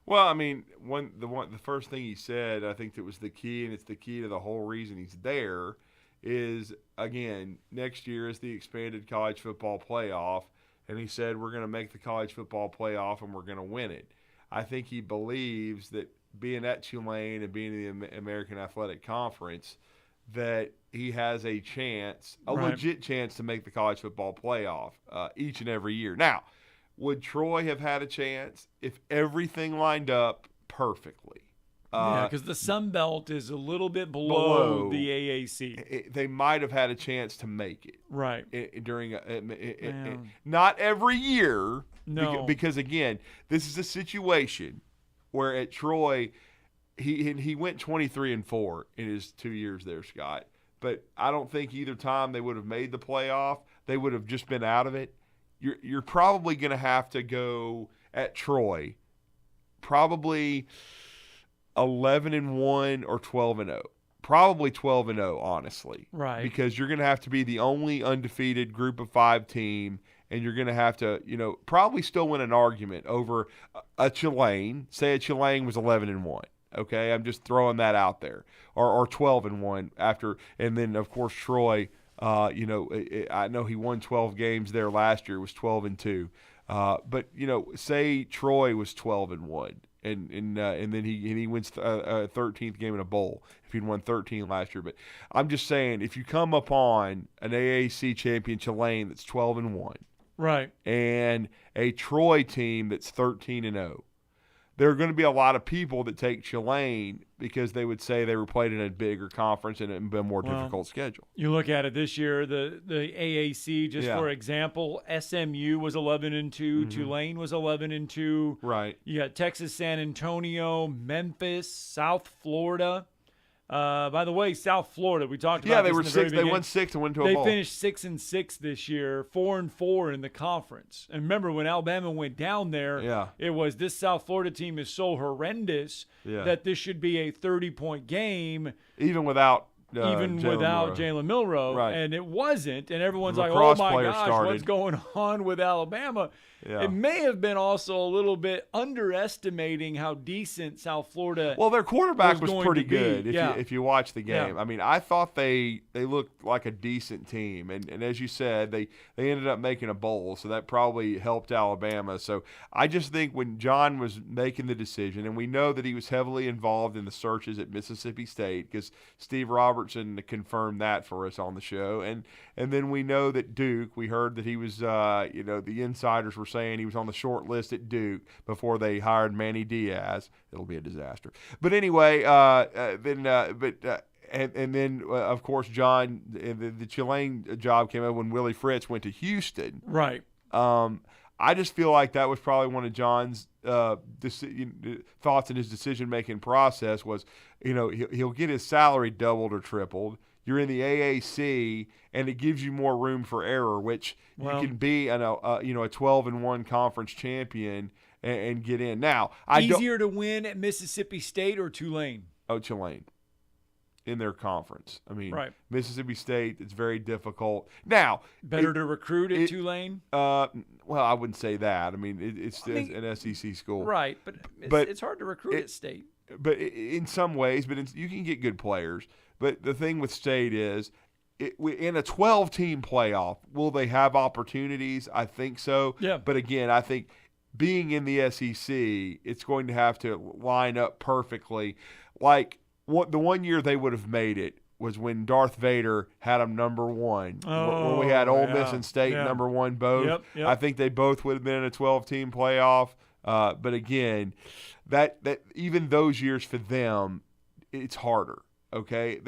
Well, I mean, the first thing he said, I think that was the key, and it's the key to the whole reason he's there, is, again, next year is the expanded college football playoff, and he said we're going to make the college football playoff and we're going to win it. I think he believes that being at Tulane and being in the American Athletic Conference, that he has a chance, a legit chance to make the college football playoff each and every year. Now, would Troy have had a chance if everything lined up perfectly? Yeah, because the Sun Belt is a little bit below the AAC. They might have had a chance to make it. Right. During not every year. No. Because, again, this is a situation where at Troy, he went 23-4 in his 2 years there, Scott. But I don't think either time they would have made the playoff. They would have just been out of it. You're probably going to have to go at Troy probably 11-1 or 12-0. Probably 12-0, honestly. Right. Because you're going to have to be the only undefeated Group of 5 team, and you're going to have to, probably still win an argument over a Tulane. Say a Tulane was 11-1. Okay, I'm just throwing that out there, or 12-1 after, and then of course Troy. I know he won 12 games there last year. It was 12-2. But say Troy was 12-1, and then he wins a 13th game in a bowl if he'd won 13 last year. But I'm just saying, if you come upon an AAC champion Tulane that's 12-1, right, and a Troy team that's 13-0. There are going to be a lot of people that take Tulane because they would say they were played in a bigger conference and a more difficult schedule. You look at it this year, the AAC, just for example, SMU was 11-2, Tulane was 11-2. Right. You got Texas, San Antonio, Memphis, South Florida. By the way, South Florida, we talked about. Yeah, they this were in the 6. very They won 6 and went to a bowl. They finished 6-6 this year, 4-4 in the conference. And remember, when Alabama went down there, it was this South Florida team is so horrendous that this should be a 30-point game, even without Jalen Milroe, right. And it wasn't. And everyone's like, Lacrosse "Oh my gosh, started. what's going on with Alabama?" Yeah. It may have been also a little bit underestimating how decent South Florida. Well, their quarterback was pretty to be. good if you watch the game. Yeah. I mean, I thought they looked like a decent team, and as you said, they ended up making a bowl, so that probably helped Alabama. So I just think when John was making the decision, and we know that he was heavily involved in the searches at Mississippi State because Steve Robertson confirmed that for us on the show, and then we know that Duke. We heard that he was, the insiders were saying he was on the short list at Duke before they hired Manny Diaz. It'll be a disaster. But anyway, then of course John, the Tulane job came up when Willie Fritz went to Houston. Right. I just feel like that was probably one of John's thoughts in his decision-making process was, he'll get his salary doubled or tripled. You're in the AAC, and it gives you more room for error, which you can be a 12-1 conference champion and get in. Now, easier to win at Mississippi State or Tulane? Oh, Tulane. In their conference. I mean, right. Mississippi State, it's very difficult. Now, better to recruit at Tulane? Well, I wouldn't say that. I mean, it's an SEC school. Right, but it's hard to recruit at State. But in some ways, you can get good players. But the thing with State is, in a 12-team playoff, will they have opportunities? I think so. Yeah. But again, I think being in the SEC, it's going to have to line up perfectly. Like the one year they would have made it was when Darth Vader had them number one. When we had Ole Miss and State number one both. Yep. I think they both would have been in a 12-team playoff. But again, that even those years for them, it's harder. Okay,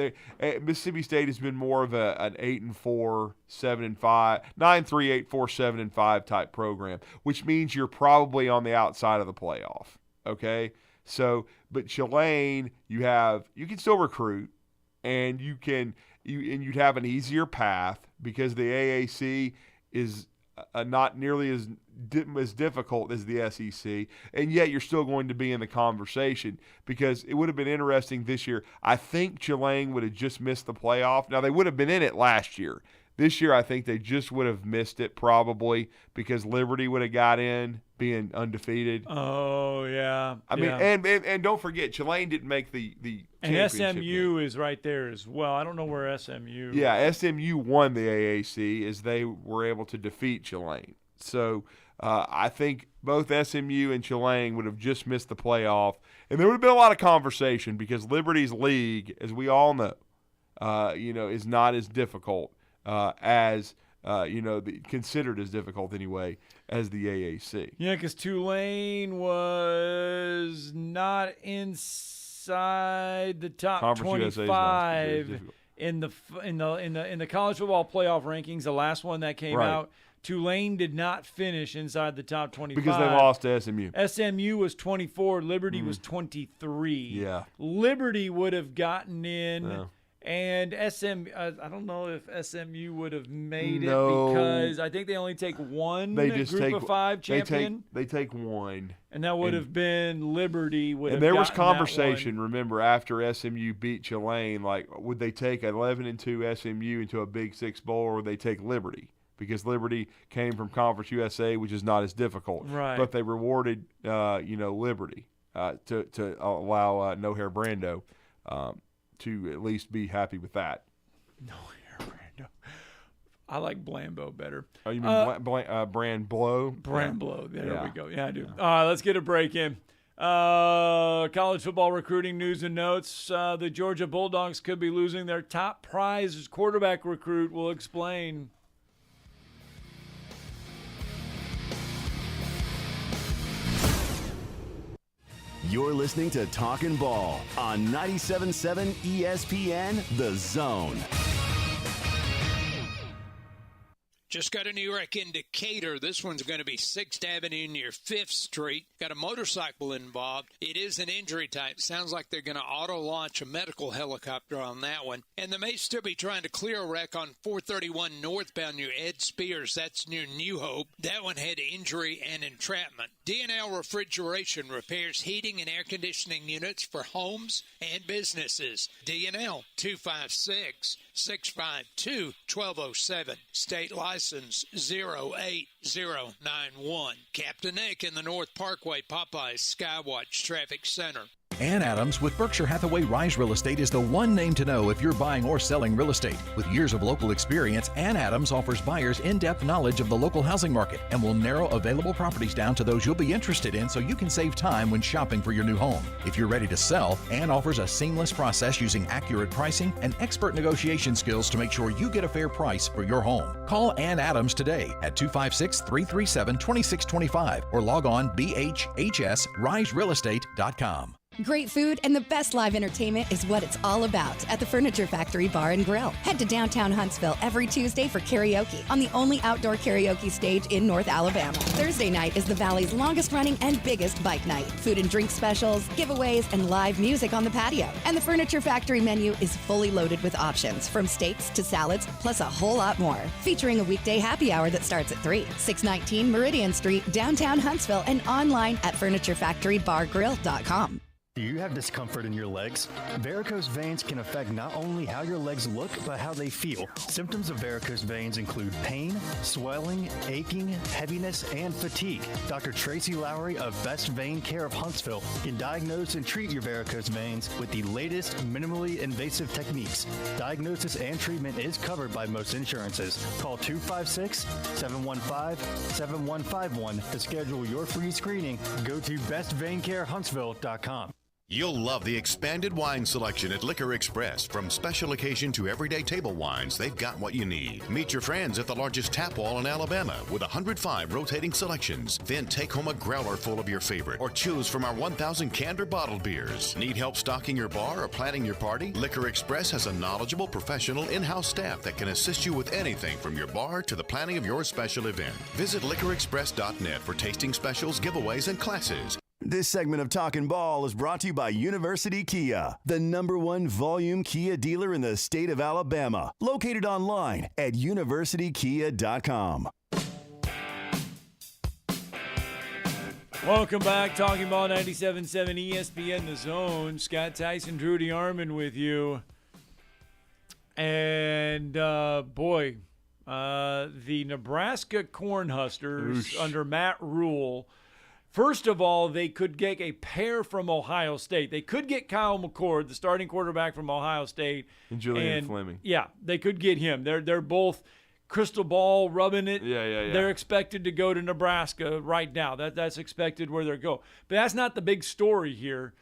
Mississippi State has been more of an 8-4, 7-5, 9-3, 8-4, 7-5 type program, which means you're probably on the outside of the playoff. Okay, so but Tulane, you can still recruit, and you'd have an easier path because the AAC is not nearly as difficult as the SEC, and yet you're still going to be in the conversation because it would have been interesting this year. I think Tulane would have just missed the playoff. Now, they would have been in it last year. This year, I think they just would have missed it probably because Liberty would have got in being undefeated. Oh, yeah. I mean, and don't forget, Tulane didn't make the and championship SMU game. is right there as well. I don't know where SMU. Yeah, SMU won the AAC as they were able to defeat Tulane. So I think both SMU and Tulane would have just missed the playoff, and there would have been a lot of conversation because Liberty's league, as we all know, is not as difficult as considered as difficult anyway as the AAC. Yeah, because Tulane was not inside the top Conference 25 in the college football playoff rankings. The last one that came out, Tulane did not finish inside the top 25 because they lost to SMU. SMU was 24. Liberty was 23. Yeah, Liberty would have gotten in. Yeah. And SMU, I don't know if SMU would have made it because I think they only take one group of five champion. They take one. And that would have been Liberty. And there was conversation, remember, after SMU beat Tulane, like, would they take 11-2 SMU into a Big Six Bowl or would they take Liberty? Because Liberty came from Conference USA, which is not as difficult. Right. But they rewarded, Liberty to allow No Hair Brando to at least be happy with that. No Hair Brando. I like Blambo better. Oh, you mean Brand Blow? Brand Blow. There we go. Yeah, I do. Let's get a break in. College football recruiting news and notes. The Georgia Bulldogs could be losing their top prize as quarterback recruit. We'll explain. You're listening to Talkin' Ball on 97.7 ESPN, The Zone. Just got a new wreck in Decatur. This one's going to be 6th Avenue near 5th Street. Got a motorcycle involved. It is an injury type. Sounds like they're going to auto-launch a medical helicopter on that one. And they may still be trying to clear a wreck on 431 northbound near Ed Spears. That's near New Hope. That one had injury and entrapment. D&L Refrigeration repairs heating and air conditioning units for homes and businesses. D&L 256-652-1207. State license 08091. Captain Nick in the North Parkway Popeyes Skywatch Traffic Center. Ann Adams with Berkshire Hathaway Rise Real Estate is the one name to know if you're buying or selling real estate. With years of local experience, Ann Adams offers buyers in-depth knowledge of the local housing market and will narrow available properties down to those you'll be interested in so you can save time when shopping for your new home. If you're ready to sell, Ann offers a seamless process using accurate pricing and expert negotiation skills to make sure you get a fair price for your home. Call Ann Adams today at 256-337-2625 or log on bhhsriserealestate.com. Great food and the best live entertainment is what it's all about at the Furniture Factory Bar and Grill. Head to downtown Huntsville every Tuesday for karaoke on the only outdoor karaoke stage in North Alabama. Thursday night is the Valley's longest running and biggest bike night. Food and drink specials, giveaways, and live music on the patio. And the Furniture Factory menu is fully loaded with options from steaks to salads, plus a whole lot more. Featuring a weekday happy hour that starts at 3. 619 Meridian Street, downtown Huntsville, and online at FurnitureFactoryBarGrill.com. Do you have discomfort in your legs? Varicose veins can affect not only how your legs look, but how they feel. Symptoms of varicose veins include pain, swelling, aching, heaviness, and fatigue. Dr. Tracy Lowry of Best Vein Care of Huntsville can diagnose and treat your varicose veins with the latest minimally invasive techniques. Diagnosis and treatment is covered by most insurances. Call 256-715-7151 to schedule your free screening. Go to bestveincarehuntsville.com. You'll love the expanded wine selection at Liquor Express. From special occasion to everyday table wines, they've got what you need. Meet your friends at the largest tap wall in Alabama with 105 rotating selections. Then take home a growler full of your favorite or choose from our 1,000 canned or bottled beers. Need help stocking your bar or planning your party? Liquor Express has a knowledgeable, professional in-house staff that can assist you with anything from your bar to the planning of your special event. Visit liquorexpress.net for tasting specials, giveaways, and classes. This segment of Talkin' Ball is brought to you by University Kia, the #1 volume Kia dealer in the state of Alabama. Located online at universitykia.com. Welcome back. Talking Ball 97.7 ESPN The Zone. Scott Tyson, Drew DeArmond with you. And, the Nebraska Cornhuskers under Matt Rule. First of all, they could get a pair from Ohio State. They could get Kyle McCord, the starting quarterback from Ohio State. And Julian Fleming. Yeah, they could get him. They're both crystal ball rubbing it. Yeah. They're expected to go to Nebraska right now. That's expected where they're going. But that's not the big story here.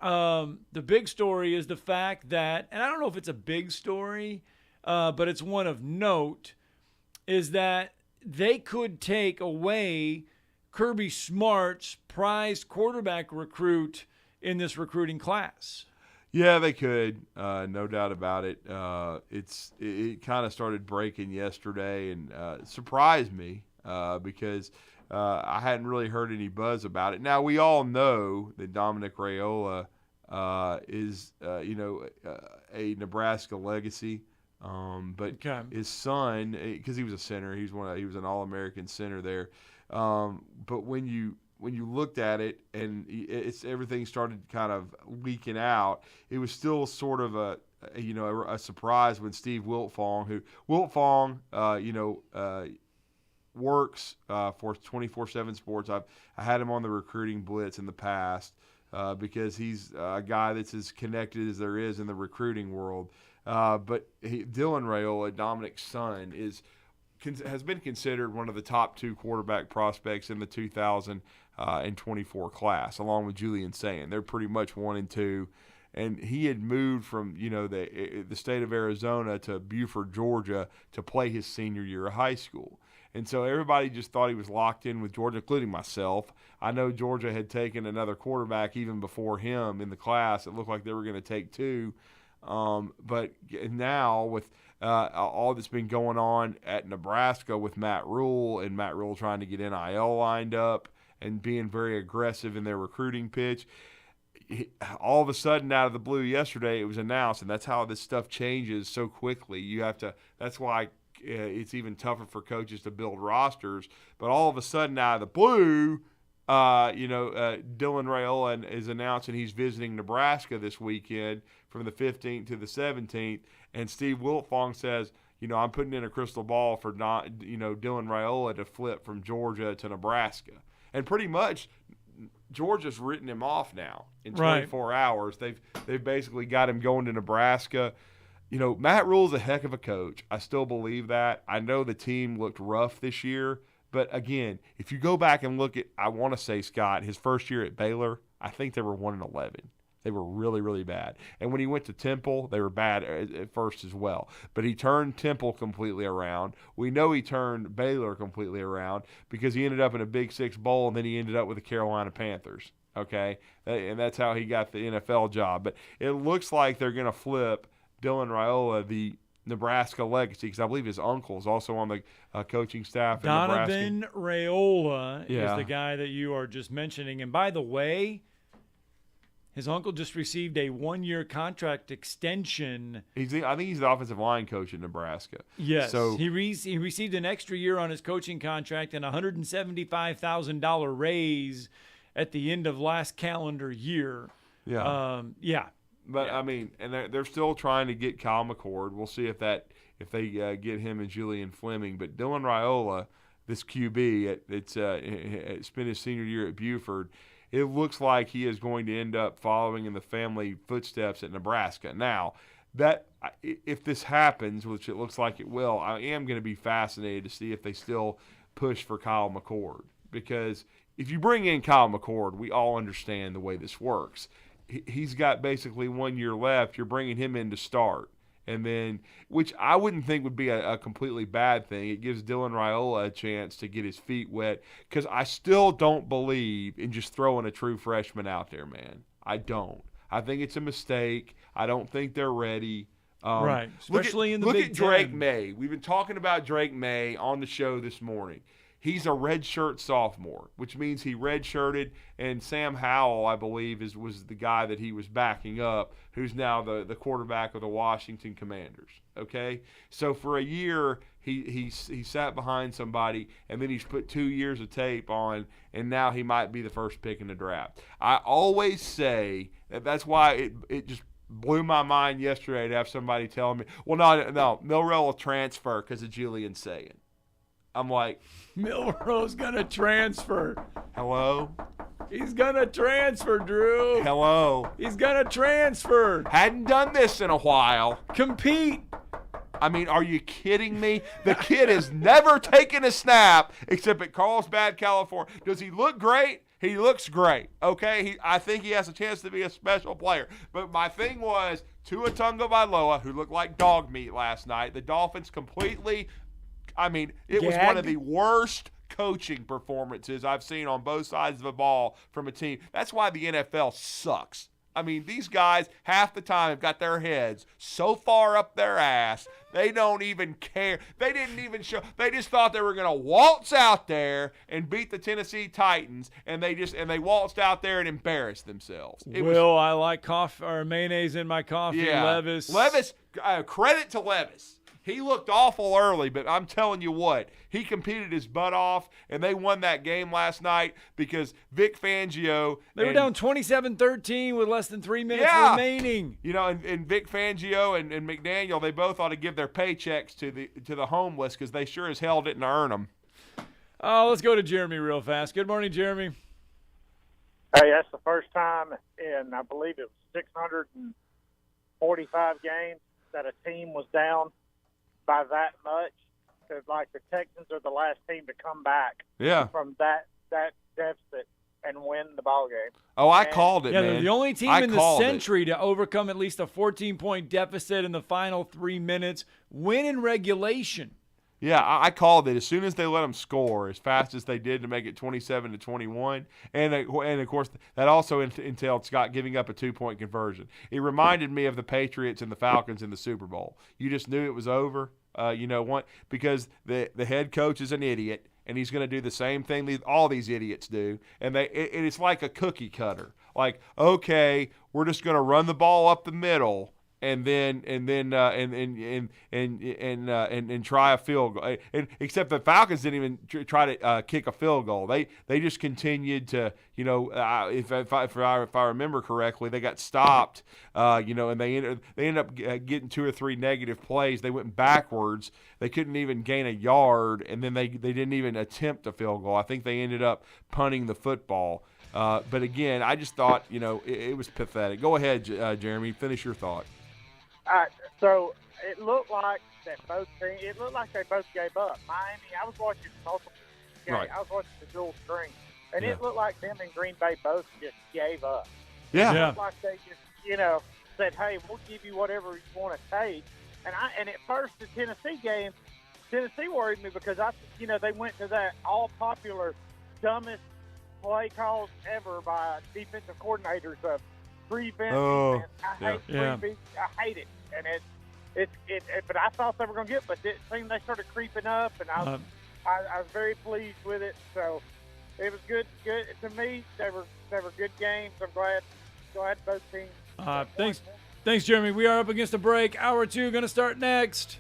The big story is the fact that, and I don't know if it's a big story, but it's one of note, is that they could take away Kirby Smart's prized quarterback recruit in this recruiting class. Yeah, they could, no doubt about it. It kind of started breaking yesterday and surprised me because I hadn't really heard any buzz about it. Now, we all know that Dominic Raiola is, a Nebraska legacy. But his son, because he was a center, he was an All-American center there. But when you looked at it and everything started kind of leaking out, it was still sort of a surprise when Steve Wiltfong, works for 24/7 Sports. I had him on the recruiting blitz in the past because he's a guy that's as connected as there is in the recruiting world. But Dylan Raiola, Dominic's son, has been considered one of the top 2 quarterback prospects in the 2024 class, along with Julian Sayin. They're pretty much 1 and 2. And he had moved from, the state of Arizona to Buford, Georgia, to play his senior year of high school. And so everybody just thought he was locked in with Georgia, including myself. I know Georgia had taken another quarterback even before him in the class. It looked like they were going to take 2. But now with all that's been going on at Nebraska with Matt Rule and Matt Rule trying to get NIL lined up and being very aggressive in their recruiting pitch, all of a sudden out of the blue yesterday it was announced, and that's how this stuff changes so quickly. That's why it's even tougher for coaches to build rosters. But all of a sudden out of the blue, Dylan Raiola is announcing he's visiting Nebraska this weekend from the 15th to the 17th, and Steve Wiltfong says, I'm putting in a crystal ball for Dylan Raiola to flip from Georgia to Nebraska. And pretty much Georgia's written him off now in 24 hours. They've basically got him going to Nebraska. Matt Rule's a heck of a coach. I still believe that. I know the team looked rough this year. But, again, if you go back and look at, I want to say, Scott, his first year at Baylor, I think they were 1-11. They were really, really bad. And when he went to Temple, they were bad at first as well. But he turned Temple completely around. We know he turned Baylor completely around because he ended up in a Big Six Bowl, and then he ended up with the Carolina Panthers, okay? And that's how he got the NFL job. But it looks like they're going to flip Dylan Raiola, the Nebraska legacy, because I believe his uncle is also on the coaching staff in Nebraska. Donovan Raiola is the guy that you are just mentioning. And by the way, his uncle just received a 1-year contract extension. I think he's the offensive line coach in Nebraska. Yes. So he received an extra year on his coaching contract and a $175,000 raise at the end of last calendar year. Yeah. But I mean, and they're still trying to get Kyle McCord. We'll see if they get him and Julian Fleming. But Dylan Raiola, this QB, it's spent his senior year at Buford. It looks like he is going to end up following in the family footsteps at Nebraska. Now, if this happens, which it looks like it will, I am going to be fascinated to see if they still push for Kyle McCord. Because if you bring in Kyle McCord, we all understand the way this works. he's got basically 1 year left. You're bringing him in to start. And then, which I wouldn't think would be a completely bad thing. It gives Dylan Raiola a chance to get his feet wet, because I still don't believe in just throwing a true freshman out there, man. I don't. I think it's a mistake. I don't think they're ready. Right, especially in the Big Ten. Look at Drake May. We've been talking about Drake May on the show this morning. He's a redshirt sophomore, which means he redshirted, and Sam Howell, I believe, was the guy that he was backing up, who's now the quarterback of the Washington Commanders. Okay? So for a year, he sat behind somebody, and then he's put 2 years of tape on, and now he might be the first pick in the draft. I always say that's why it just blew my mind yesterday to have somebody tell me, well, no, Milroe will transfer because of Julian Sayin. I'm like, Milroe's going to transfer. Hello? He's going to transfer, Drew. Hello? He's going to transfer. Hadn't done this in a while. Compete. I mean, are you kidding me? The kid has never taken a snap except at Carlsbad, California. Does he look great? He looks great, okay? I think he has a chance to be a special player. But my thing was, Tua Tagovailoa, who looked like dog meat last night, the Dolphins completely – I mean, it was one of the worst coaching performances I've seen on both sides of the ball from a team. That's why the NFL sucks. I mean, these guys half the time have got their heads so far up their ass, they don't even care. They didn't even show. They just thought they were going to waltz out there and beat the Tennessee Titans, and they waltzed out there and embarrassed themselves. I like coffee or mayonnaise in my coffee. Yeah. Levis, credit to Levis. He looked awful early, but I'm telling you what, he competed his butt off, and they won that game last night because Vic Fangio. They were down 27-13 with less than 3 minutes remaining. You know, and Vic Fangio and McDaniel, they both ought to give their paychecks to the homeless, because they sure as hell didn't earn them. Oh, let's go to Jeremy real fast. Good morning, Jeremy. Hey, that's the first time in, I believe it was 645 games that a team was down by that much. Because, like, the Texans are the last team to come back from that deficit and win the ball game. Oh, I called it, man. Yeah, they're the only team in the century to overcome at least a 14-point deficit in the final 3 minutes, win in regulation. Yeah, I called it as soon as they let them score, as fast as they did to make it 27-21, and of course that also entailed Scott giving up a 2-point conversion. It reminded me of the Patriots and the Falcons in the Super Bowl. You just knew it was over, because the head coach is an idiot, and he's going to do the same thing all these idiots do, and it's like a cookie cutter. Like, okay, we're just going to run the ball up the middle. And try a field goal. And except the Falcons didn't even try to kick a field goal. They just continued to, if I remember correctly, they got stopped. And they ended up getting 2 or 3 negative plays. They went backwards. They couldn't even gain a yard, and then they didn't even attempt a field goal. I think they ended up punting the football. But again, I just thought, it was pathetic. Go ahead, Jeremy. Finish your thought. So it looked like that both teams. It looked like they both gave up. Miami. I was watching multiple games. Right. I was watching the dual screen, and it looked like them and Green Bay both just gave up. Yeah. It looked like they just, said, "Hey, we'll give you whatever you want to take." And at first the Tennessee game, Tennessee worried me because they went to that all popular dumbest play calls ever by defensive coordinators of prevent defense. I hate it. And but I thought they were going to get it, but it seemed they started creeping up, and I was very pleased with it. So it was good to me. They were good games. I'm glad both teams. Thanks, Jeremy. We are up against a break. Hour 2 going to start next.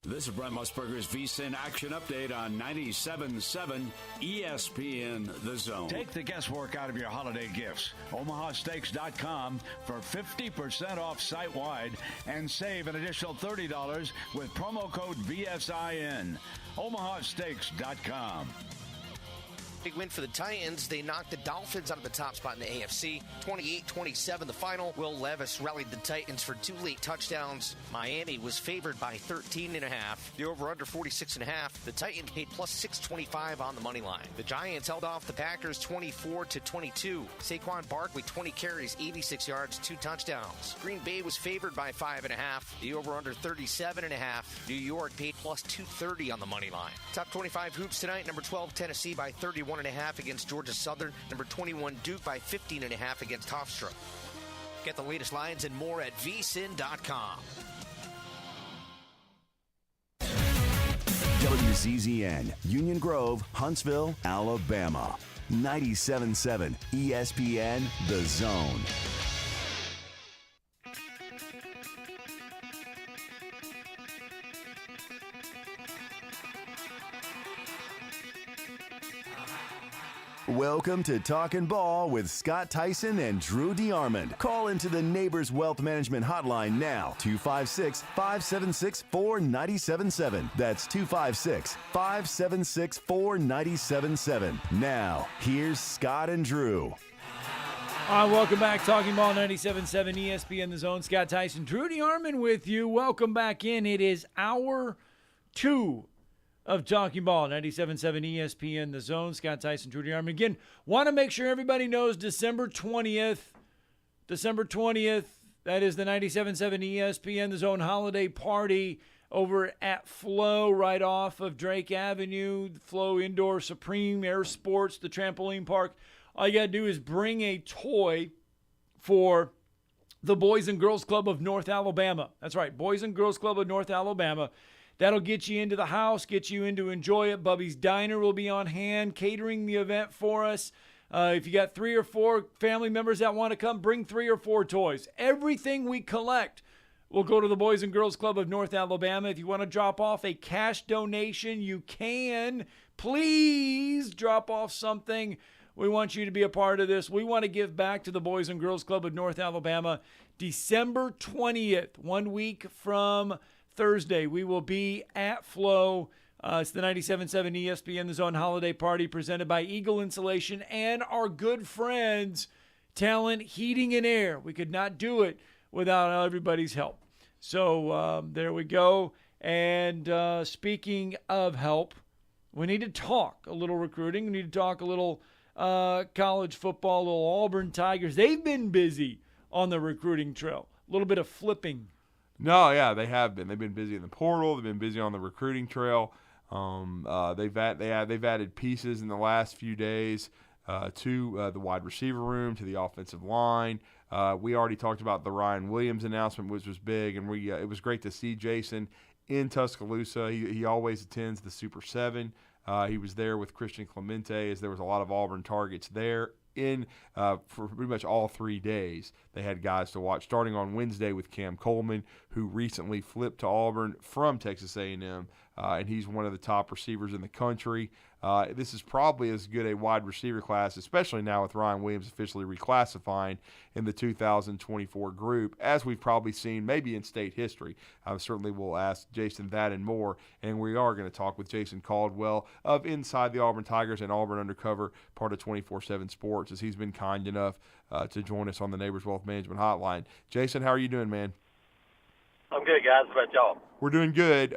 This is Brent Musburger's VSiN Action Update on 97.7 ESPN The Zone. Take the guesswork out of your holiday gifts. OmahaSteaks.com for 50% off site-wide and save an additional $30 with promo code VSIN. OmahaSteaks.com. Big win for the Titans. They knocked the Dolphins out of the top spot in the AFC. 28-27 the final. Will Levis rallied the Titans for 2 late touchdowns. Miami was favored by 13.5. The over-under 46.5. The Titans paid plus 625 on the money line. The Giants held off the Packers 24-22. Saquon Barkley, 20 carries, 86 yards, 2 touchdowns. Green Bay was favored by 5.5. The over-under 37.5. New York paid plus 230 on the money line. Top 25 hoops tonight. Number 12, Tennessee by 31.5 against Georgia Southern. Number 21, Duke by 15.5 against Hofstra. Get the latest lines and more at vsin.com. WCZN, Union Grove, Huntsville, Alabama. 97.7 ESPN, The Zone. Welcome to Talkin' Ball with Scott Tyson and Drew DeArmond. Call into the Neighbors Wealth Management Hotline now, 256-576-4977. That's 256-576-4977. Now, here's Scott and Drew. All right, welcome back. Talking Ball 97.7 ESPN The Zone. Scott Tyson, Drew DeArmond with you. Welcome back in. It is hour 2 of Talking Ball, 97.7 ESPN The Zone. Scott Tyson, Drew DeArmond. Again, want to make sure everybody knows December 20th, that is the 97.7 ESPN The Zone holiday party over at Flow, right off of Drake Avenue. Flow Indoor Supreme Air Sports, the trampoline park. All you got to do is bring a toy for the Boys and Girls Club of North Alabama. That's right, Boys and Girls Club of North Alabama. That'll get you into the house, get you in to enjoy it. Bubby's Diner will be on hand, catering the event for us. If you got 3 or 4 family members that want to come, bring 3 or 4 toys. Everything we collect will go to the Boys and Girls Club of North Alabama. If you want to drop off a cash donation, you can. Please drop off something. We want you to be a part of this. We want to give back to the Boys and Girls Club of North Alabama. December 20th, 1 week from Thursday, we will be at Flow. It's the 97.7 ESPN The Zone holiday party presented by Eagle Insulation and our good friends, Talent Heating and Air. We could not do it without everybody's help. So there we go. And speaking of help, we need to talk a little recruiting. We need to talk a little college football, a little Auburn Tigers. They've been busy on the recruiting trail. A little bit of flipping. No, yeah, they have been. They've been busy in the portal. They've been busy on the recruiting trail. They've added pieces in the last few days to the wide receiver room, to the offensive line. We already talked about the Ryan Williams announcement, which was big, and it was great to see Jason in Tuscaloosa. He always attends the Super 7. He was there with Christian Clemente, as there was a lot of Auburn targets there. For pretty much all 3 days, they had guys to watch, starting on Wednesday with Cam Coleman, who recently flipped to Auburn from Texas A&M, and he's one of the top receivers in the country. This is probably as good a wide receiver class, especially now with Ryan Williams officially reclassifying in the 2024 group, as we've probably seen maybe in state history. I certainly will ask Jason that and more, and we are going to talk with Jason Caldwell of Inside the Auburn Tigers and Auburn Undercover, part of 24/7 Sports, as he's been kind enough to join us on the Neighbors Wealth Management Hotline. Jason, how are you doing, man? I'm good, guys. How about y'all? We're doing good.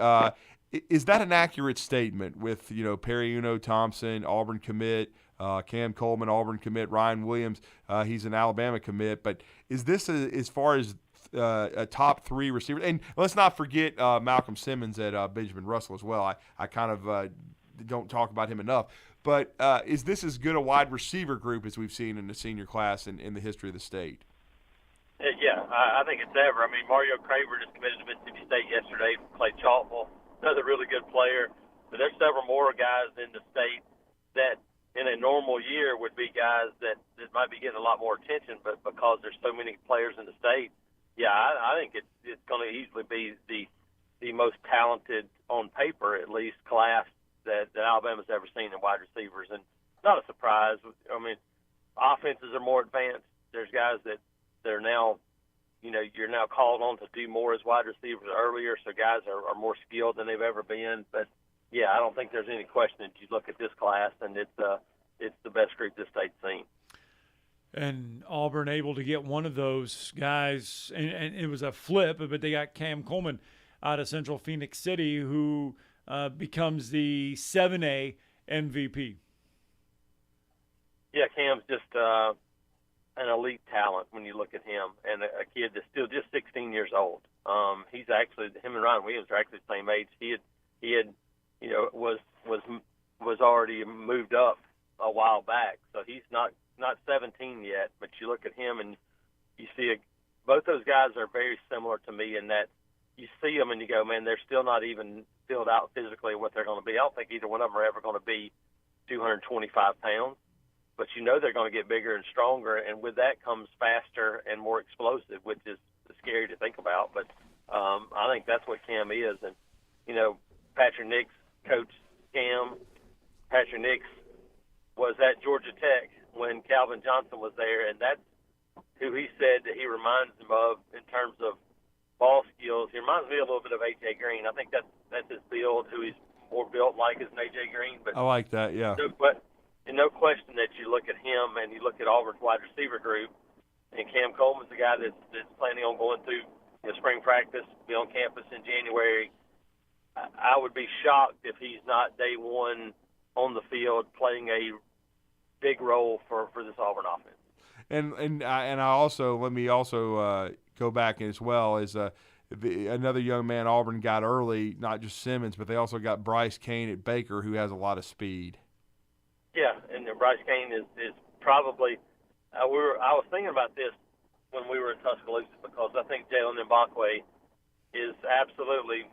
Is that an accurate statement with, Perry Uno Thompson, Auburn commit, Cam Coleman, Auburn commit, Ryan Williams, he's an Alabama commit, but is this as far as a top 3 receiver? And let's not forget Malcolm Simmons at Benjamin Russell as well. I kind of don't talk about him enough. But is this as good a wide receiver group as we've seen in the senior class in the history of the state? Yeah, I think it's ever. I mean, Mario Craver just committed to Mississippi State yesterday, played Chalkville. Another really good player. But there's several more guys in the state that in a normal year would be guys that might be getting a lot more attention, but because there's so many players in the state, yeah, I think it's going to easily be the most talented, on paper at least, class that Alabama's ever seen in wide receivers. And not a surprise. I mean, offenses are more advanced. There's guys that are now, you're now called on to do more as wide receivers earlier, so guys are more skilled than they've ever been. But, yeah, I don't think there's any question that you look at this class, and it's it's the best group this state's seen. And Auburn able to get one of those guys, and it was a flip, but they got Cam Coleman out of Central Phoenix City, who becomes the 7A MVP. Yeah, Cam's just an elite talent when you look at him, and a kid that's still just 16 years old. He's actually, him and Ryan Williams are actually the same age. He had was already moved up a while back, so he's not 17 yet. But you look at him and you see both those guys are very similar to me in that you see them and you go, man, they're still not even filled out physically what they're going to be. I don't think either one of them are ever going to be 225 pounds, but you know they're going to get bigger and stronger, and with that comes faster and more explosive, which is scary to think about. But I think that's what Cam is. And, you know, Patrick Nix coached Cam. Patrick Nix was at Georgia Tech when Calvin Johnson was there, and that's who he said that he reminds him of in terms of ball skills. He reminds me a little bit of A.J. Green. I think that's his build, who he's more built like as an A.J. Green. But I like that, yeah. No question that you look at him and you look at Auburn's wide receiver group, and Cam Coleman's the guy that's planning on going through spring practice, be on campus in January. I would be shocked if he's not day one on the field playing a big role for this Auburn offense. And I also let me also go back as well as another young man Auburn got early, not just Simmons, but they also got Bryce Kane at Baker, who has a lot of speed. Yeah, and Bryce Kane is probably I was thinking about this when we were in Tuscaloosa, because I think Jalen Mbakwe is absolutely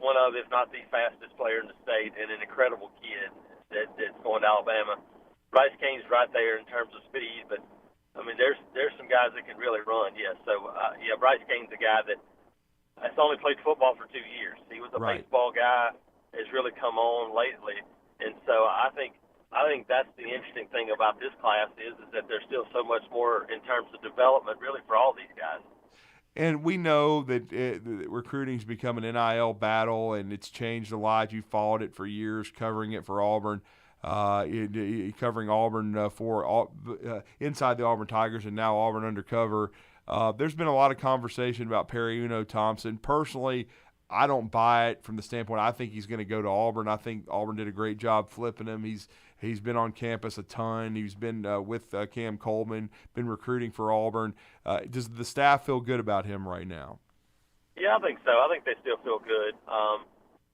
one of, if not the fastest player in the state, and an incredible kid that's going to Alabama. Bryce Kane's right there in terms of speed, but I mean, there's some guys that can really run. Yeah, so Bryce Kane's a guy that's only played football for 2 years. He was a baseball guy, has really come on lately, and so I think that's the interesting thing about this class is that there's still so much more in terms of development, really, for all these guys. And we know that recruiting's become an NIL battle, and it's changed a lot. You followed it for years, covering it for Auburn, covering Auburn for inside the Auburn Tigers, and now Auburn Undercover. There's been a lot of conversation about Perry Uno Thompson. Personally, I don't buy it from the standpoint I think he's going to go to Auburn. I think Auburn did a great job flipping him. He's been on campus a ton. He's been with Cam Coleman, been recruiting for Auburn. Does the staff feel good about him right now? Yeah, I think so. I think they still feel good.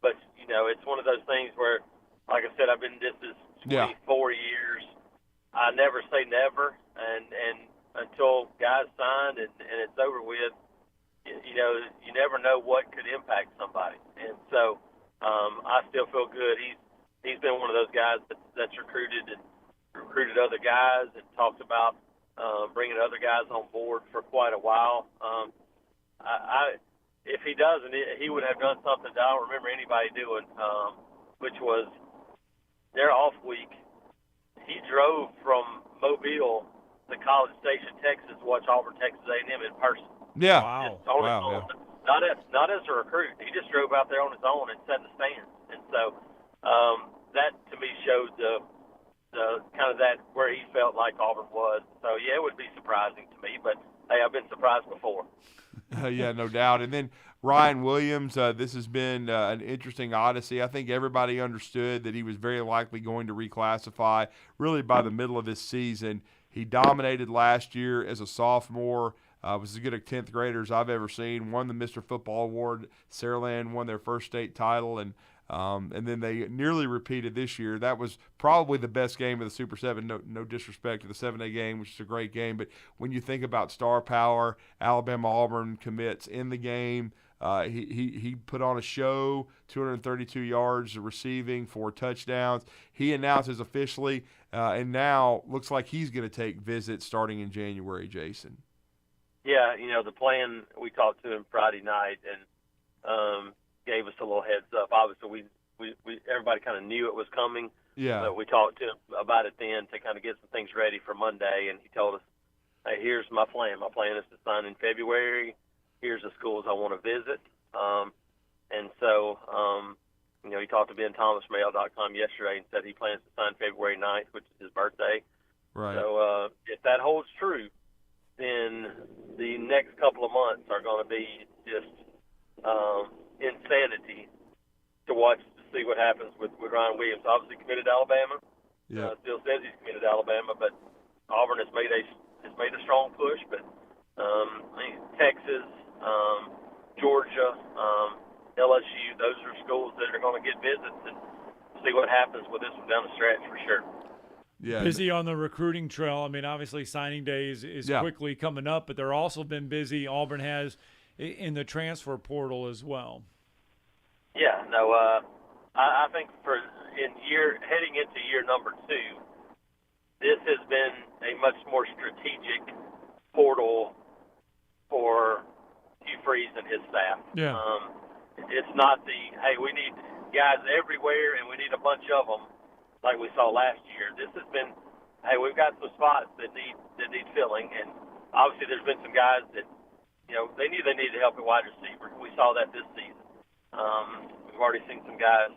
But, you know, it's one of those things where, like I said, I've been this is 24 years. I never say never, and until guys signed and it's over with, you know, you never know what could impact somebody. And so I still feel good. He's been one of those guys that's recruited other guys and talked about bringing other guys on board for quite a while. If he doesn't, he would have done something that I don't remember anybody doing, which was their off week. He drove from Mobile to College Station, Texas, to watch Auburn, Texas A&M in person. Yeah. Wow. Not as a recruit. He just drove out there on his own and sat in the stands. And so that to me showed the kind of that where he felt like Auburn was. So yeah, it would be surprising to me, but hey, I've been surprised before. Yeah, no doubt. And then Ryan Williams, this has been an interesting odyssey. I think everybody understood that he was very likely going to reclassify really by the middle of this season. He dominated last year as a sophomore. Was as good a 10th grader as I've ever seen. Won the Mr. Football Award. Saraland won their first state title, and then they nearly repeated this year. That was probably the best game of the Super 7. No disrespect to the 7A game, which is a great game. But when you think about star power, Alabama-Auburn commits in the game, he put on a show, 232 yards receiving, 4 touchdowns. He announces officially, and now looks like he's going to take visits starting in January, Jason. Yeah, you know, the plan, we talked to him Friday night and gave us a little heads up. Obviously, we everybody kind of knew it was coming. Yeah. But we talked to him about it then to kind of get some things ready for Monday, and he told us, hey, here's my plan. My plan is to sign in February. Here's the schools I want to visit. And so He talked to BenThomasMail.com yesterday and said he plans to sign February 9th, which is his birthday. Right. So if that holds true, then the next couple of months are going to be just insanity to watch to see what happens with Ryan Williams. Obviously committed to Alabama. Yeah. Still says he's committed to Alabama, but Auburn has made a strong push. But Texas, Georgia, LSU, those are schools that are going to get visits and see what happens with this one down the stretch for sure. Yeah. Busy on the recruiting trail. I mean, obviously signing day is quickly coming up, but they're also been busy. Auburn has in the transfer portal as well. Yeah, no, I think heading into year number 2, this has been a much more strategic portal for Hugh Freeze and his staff. Yeah. It's not hey, we need guys everywhere and we need a bunch of them like we saw last year. This has been, hey, we've got some spots that need filling, and obviously there's been some guys that, they knew they needed help at wide receiver. We saw that this season. We've already seen some guys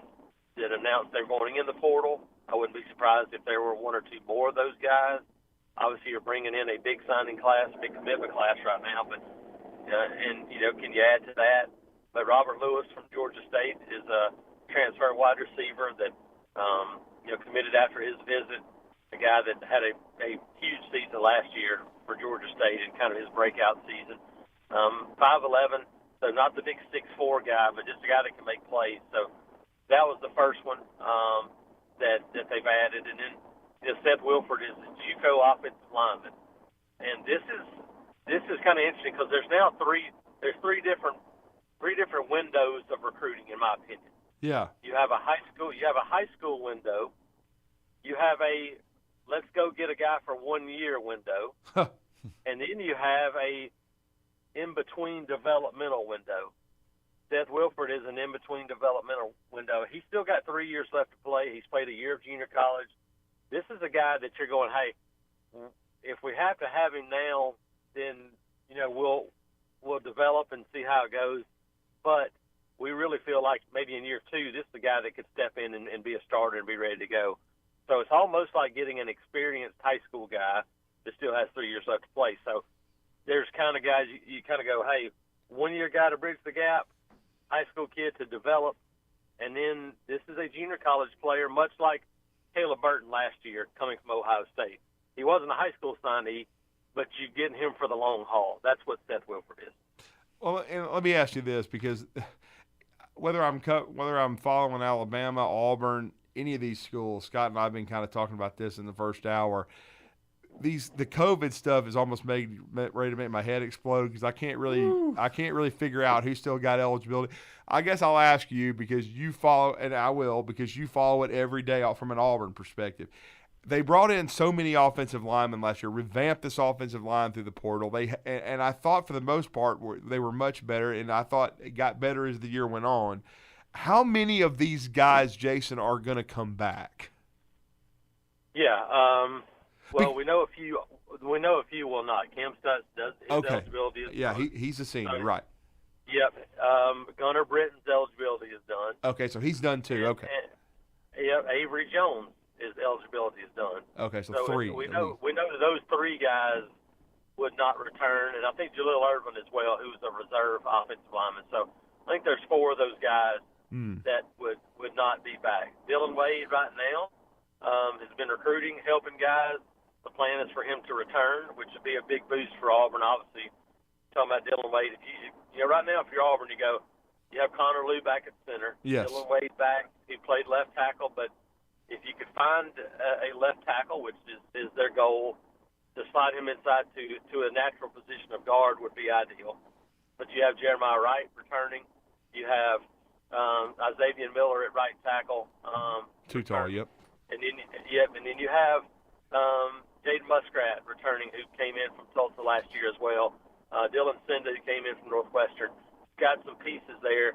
that announced they're going in the portal. I wouldn't be surprised if there were 1 or 2 more of those guys. Obviously, you're bringing in a big signing class, big commitment class right now, but can you add to that? But Robert Lewis from Georgia State is a transfer wide receiver that committed after his visit. A guy that had a huge season last year for Georgia State and kind of his breakout season. 5'11", so not the big 6'4" guy, but just a guy that can make plays. So that was the first one that they've added. And then Seth Wilford is a JUCO offensive lineman. And this is kind of interesting because there's now three different windows of recruiting, in my opinion. Yeah. You have a high school window. You have a let's go get a guy for 1 year window. And then you have a in-between developmental window. Seth Wilford is an in-between developmental window. He's still got 3 years left to play. He's played a year of junior college. This is a guy that you're going, hey, if we have to have him now, then we'll develop and see how it goes. But we really feel like maybe in year 2, this is the guy that could step in and be a starter and be ready to go. So it's almost like getting an experienced high school guy that still has 3 years left to play. So there's kind of guys you kind of go, hey, 1 year guy to bridge the gap, high school kid to develop, and then this is a junior college player, much like Caleb Burton last year coming from Ohio State. He wasn't a high school signee, but you get him for the long haul. That's what Seth Wilford is. Well, and let me ask you this, because whether I'm following Alabama, Auburn, any of these schools, Scott and I have been kind of talking about this in the first hour. The COVID stuff is almost ready to make my head explode because I can't really figure out who still got eligibility. I guess I'll ask you because you follow, and I will because you follow it every day from an Auburn perspective. They brought in so many offensive linemen last year, revamped this offensive line through the portal. And I thought for the most part they were much better, and I thought it got better as the year went on. How many of these guys, Jason, are going to come back? Yeah. Well, we know a few. We know a few will not. Cam Stutz does his eligibility is done. He's a senior, right? Yep. Gunnar Britton's eligibility is done. Okay, so he's done too. Okay. Yep. Avery Jones, his eligibility is done. Okay, so 3. We know that those 3 guys would not return, and I think Jaleel Irvin as well, who's a reserve offensive lineman. So I think there's 4 of those guys that would not be back. Dylan Wade right now has been recruiting, helping guys. The plan is for him to return, which would be a big boost for Auburn. Obviously, talking about Dylan Wade, if you right now, if you're Auburn, you have Connor Lew back at center. Yes. Dylan Wade back. He played left tackle, but if you could find a left tackle, which is their goal, to slide him inside to a natural position of guard would be ideal. But you have Jeremiah Wright returning. You have Xavier Miller at right tackle. Too tall, yep. And then you have Jaden Muskrat returning, who came in from Tulsa last year as well. Dylan Cinda, who came in from Northwestern. Got some pieces there.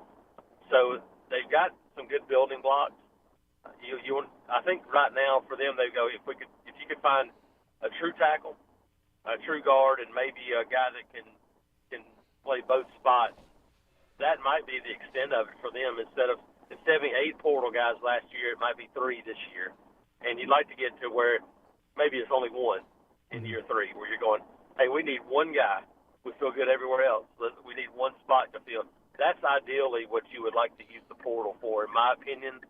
So they've got some good building blocks. I think right now for them, they go, if you could find a true tackle, a true guard, and maybe a guy that can play both spots, that might be the extent of it for them instead of instead of being 8 portal guys last year, it might be 3 this year. And you'd like to get to where maybe it's only 1 in year 3, where you're going, hey, we need 1 guy. We feel good everywhere else. We need 1 spot to fill. That's ideally what you would like to use the portal for, in my opinion.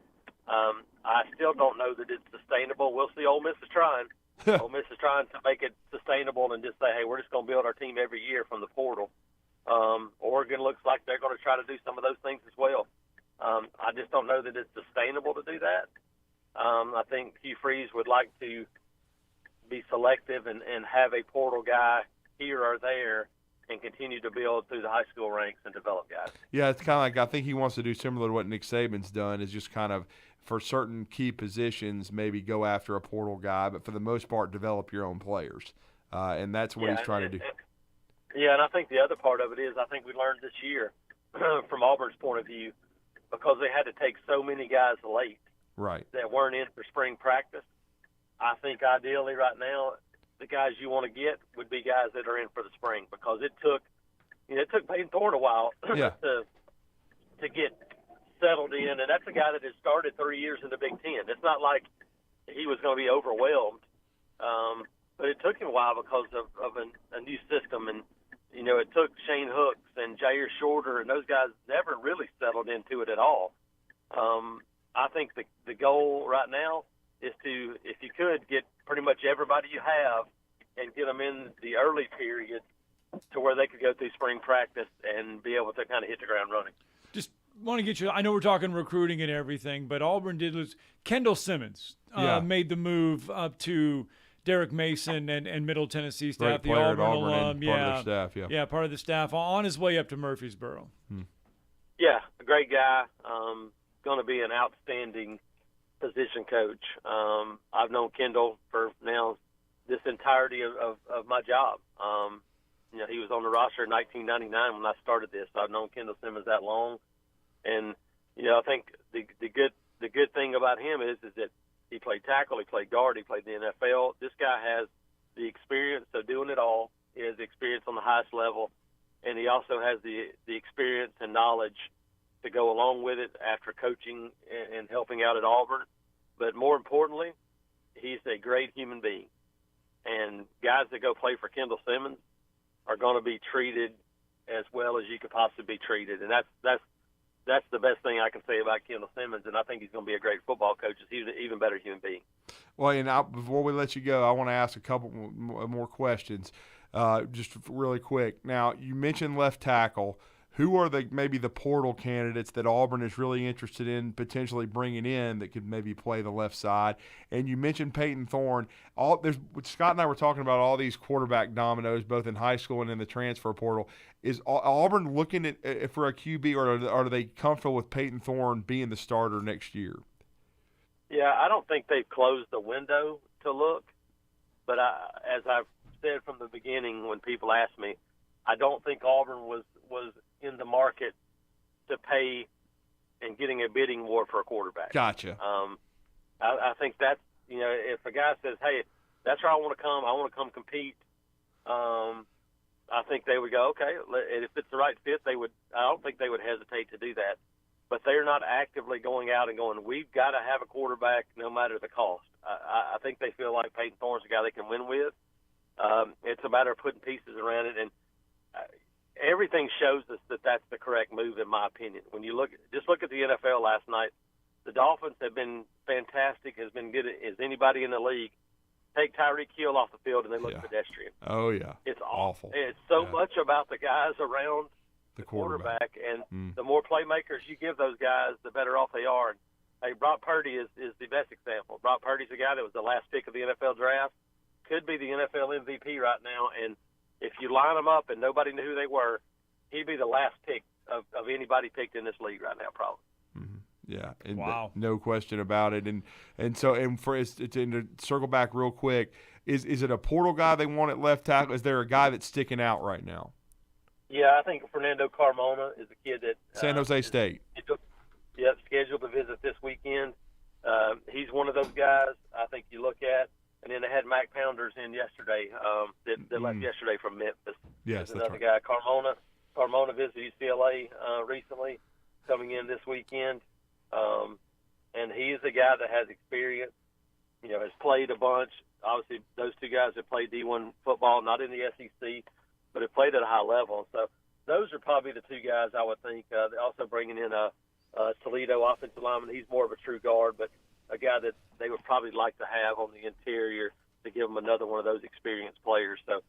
I still don't know that it's sustainable. We'll see. Ole Miss is trying. Ole Miss is trying to make it sustainable and just say, hey, we're just going to build our team every year from the portal. Oregon looks like they're going to try to do some of those things as well. I just don't know that it's sustainable to do that. I think Hugh Freeze would like to be selective and have a portal guy here or there and continue to build through the high school ranks and develop guys. Yeah, it's kind of like I think he wants to do similar to what Nick Saban's done, is just kind of for certain key positions maybe go after a portal guy, but for the most part develop your own players. And that's what he's trying to do. Yeah, and I think the other part of it is I think we learned this year from Auburn's point of view, because they had to take so many guys late that weren't in for spring practice. I think ideally right now the guys you want to get would be guys that are in for the spring, because it took Peyton Thorne a while to get settled in, and that's a guy that has started 3 years in the Big Ten. It's not like he was going to be overwhelmed, but it took him a while because of a new system, and it took Shane Hooks and Jair Shorter, and those guys never really settled into it at all. I think the goal right now is to, if you could, get pretty much everybody you have and get them in the early period to where they could go through spring practice and be able to kind of hit the ground running. Just want to get you – I know we're talking recruiting and everything, but Auburn did lose – Kendall Simmons made the move up to Derek Mason and Middle Tennessee staff, the Auburn alum. Part of their staff, Yeah, part of the staff on his way up to Murfreesboro. Yeah, a great guy. Going to be an outstanding position coach. I've known Kendall for now this entirety of my job. He was on the roster in 1999 when I started this. So I've known Kendall Simmons that long, and I think the good thing about him is that he played tackle, he played guard, he played in the NFL. This guy has the experience of doing it all. He has the experience on the highest level, and he also has the experience and knowledge to go along with it after coaching and helping out at Auburn. But more importantly, he's a great human being. And guys that go play for Kendall Simmons are going to be treated as well as you could possibly be treated. And that's the best thing I can say about Kendall Simmons, and I think he's going to be a great football coach. He's an even better human being. Well, and before we let you go, I want to ask a couple more questions, just really quick. Now, you mentioned left tackle. Who are maybe the portal candidates that Auburn is really interested in potentially bringing in that could maybe play the left side? And you mentioned Peyton Thorne. Scott and I were talking about all these quarterback dominoes, both in high school and in the transfer portal. Is Auburn looking at for a QB, or are they comfortable with Peyton Thorne being the starter next year? Yeah, I don't think they've closed the window to look. But as I've said from the beginning when people ask me, I don't think Auburn was in the market to pay and getting a bidding war for a quarterback. Gotcha. I think that's, if a guy says, hey, that's where I want to come compete, I think they would go, okay, and if it's the right fit, I don't think they would hesitate to do that. But they're not actively going out and going, we've got to have a quarterback no matter the cost. I think they feel like Peyton Thorne's a guy they can win with. It's a matter of putting pieces around it, and everything shows us that that's the correct move, in my opinion. When you look at the NFL last night, the Dolphins have been fantastic, has been good as anybody in the league. Take Tyreek Hill off the field and they look pedestrian. Oh, yeah. It's awful. It's so much about the guys around the quarterback, and the more playmakers you give those guys, the better off they are. And, hey, Brock Purdy is the best example. Brock Purdy's a guy that was the last pick of the NFL draft, could be the NFL MVP right now, and if you line them up and nobody knew who they were, he'd be the last pick of anybody picked in this league right now, probably. Yeah, and wow, no question about it. And to circle back real quick, is it a portal guy they want at left tackle? Is there a guy that's sticking out right now? Yeah, I think Fernando Carmona is a kid that San Jose State. Scheduled to visit this weekend. He's one of those guys I think you look at. And then they had Mac Pounders in yesterday that left yesterday from Memphis. Yes, there's another guy, Carmona visited UCLA recently, coming in this weekend. And he's a guy that has experience, has played a bunch. Obviously, those two guys have played D1 football, not in the SEC, but have played at a high level. So those are probably the two guys I would think. Also bringing in a Toledo offensive lineman. He's more of a true guard, but a guy that they would probably like to have on the interior to give them another one of those experienced players. So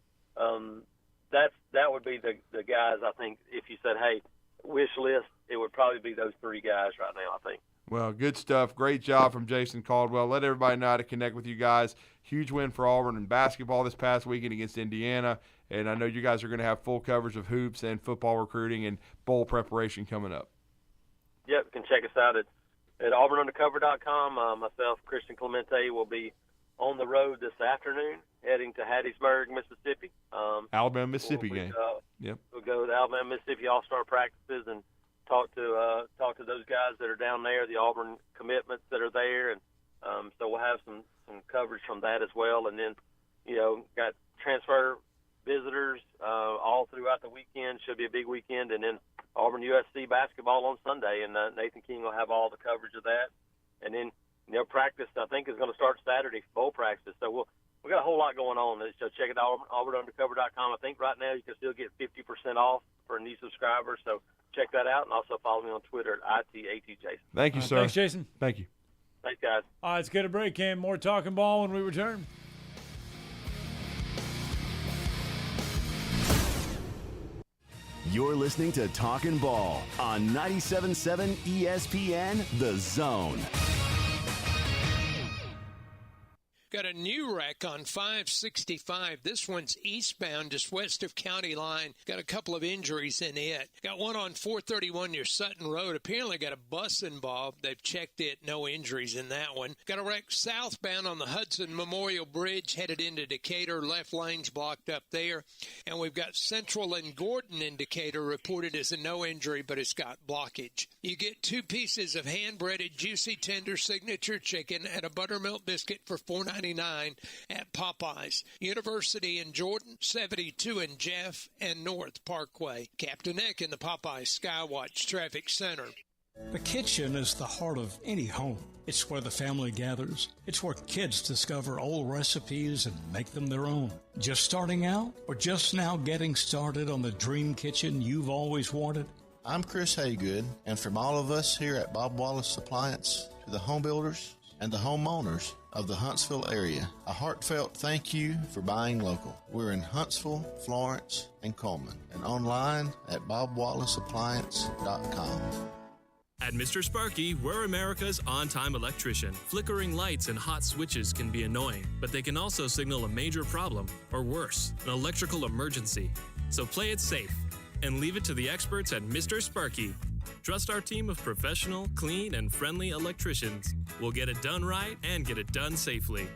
that would be the guys, I think, if you said, hey, wish list, it would probably be those three guys right now, I think. Well, good stuff. Great job from Jason Caldwell. Let everybody know how to connect with you guys. Huge win for Auburn in basketball this past weekend against Indiana. And I know you guys are going to have full coverage of hoops and football recruiting and bowl preparation coming up. Yep, you can check us out at auburnundercover.com. Myself, Christian Clemente, will be on the road this afternoon heading to Hattiesburg, Mississippi. Alabama-Mississippi game. Yep. We'll go to Alabama-Mississippi All-Star practices and talk to those guys that are down there, the Auburn commitments that are there, and so we'll have some coverage from that as well. And then, got transfer visitors all throughout the weekend. Should be a big weekend, and then Auburn USC basketball on Sunday, and Nathan King will have all the coverage of that. And then, practice I think is going to start Saturday, bowl practice. So we got a whole lot going on. So check it out, auburnundercover.com. I think right now you can still get 50% off for new subscribers. So check that out, and also follow me on Twitter at @ITATJason. Thank you, sir. Thanks, Jason. Thank you. Thanks, guys. All right, let's get a break, Cam. More Talking Ball when we return. You're listening to Talkin' Ball on 97.7 ESPN, The Zone. Got a new wreck on 565. This one's eastbound, just west of County Line. Got a couple of injuries in it. Got one on 431 near Sutton Road. Apparently got a bus involved. They've checked it. No injuries in that one. Got a wreck southbound on the Hudson Memorial Bridge headed into Decatur. Left lane's blocked up there. And we've got Central and Gordon in Decatur reported as a no injury, but it's got blockage. You get 2 pieces of hand-breaded juicy tender signature chicken and a buttermilk biscuit for $4.99 at Popeyes. University in Jordan, 72 in Jeff, and North Parkway. Captain Eck in the Popeyes Skywatch Traffic Center. The kitchen is the heart of any home. It's where the family gathers. It's where kids discover old recipes and make them their own. Just starting out or just now getting started on the dream kitchen you've always wanted? I'm Chris Haygood, and from all of us here at Bob Wallace Appliance to the home builders and the homeowners of the Huntsville area, a heartfelt thank you for buying local. We're in Huntsville, Florence, and Coleman, and online at bobwallaceappliance.com. At Mr. Sparky, we're America's on-time electrician. Flickering lights and hot switches can be annoying, but they can also signal a major problem, or worse, an electrical emergency. So play it safe and leave it to the experts at Mr. Sparky. Trust our team of professional, clean, and friendly electricians. We'll get it done right and get it done safely.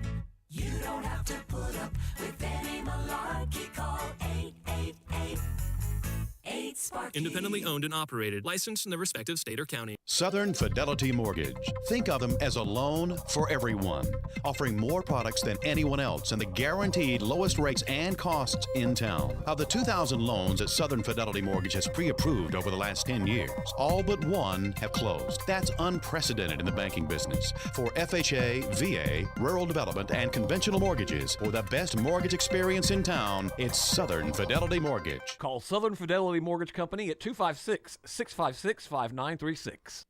You don't have to put up with any malarkey. Call 888-8-Sparky. Independently owned and operated. Licensed in the respective state or county. Southern Fidelity Mortgage. Think of them as a loan for everyone, offering more products than anyone else and the guaranteed lowest rates and costs in town. Of the 2,000 loans that Southern Fidelity Mortgage has pre-approved over the last 10 years, all but one have closed. That's unprecedented in the banking business. For FHA, VA, rural development, and conventional mortgages, for the best mortgage experience in town, it's Southern Fidelity Mortgage. Call Southern Fidelity Mortgage Company at 256-656-5936.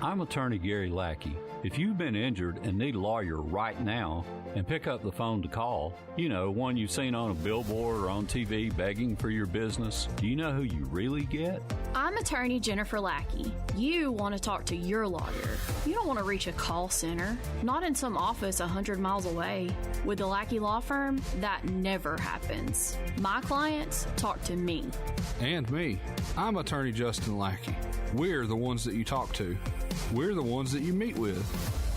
I'm attorney Gary Lackey. If you've been injured and need a lawyer right now, and pick up the phone to call, one you've seen on a billboard or on TV begging for your business, do you know who you really get? I'm attorney Jennifer Lackey. You want to talk to your lawyer. You don't want to reach a call center, not in some office 100 miles away. With the Lackey Law Firm, that never happens. My clients talk to me. And me. I'm attorney Justin Lackey. We're the ones that you talk to. We're the ones that you meet with.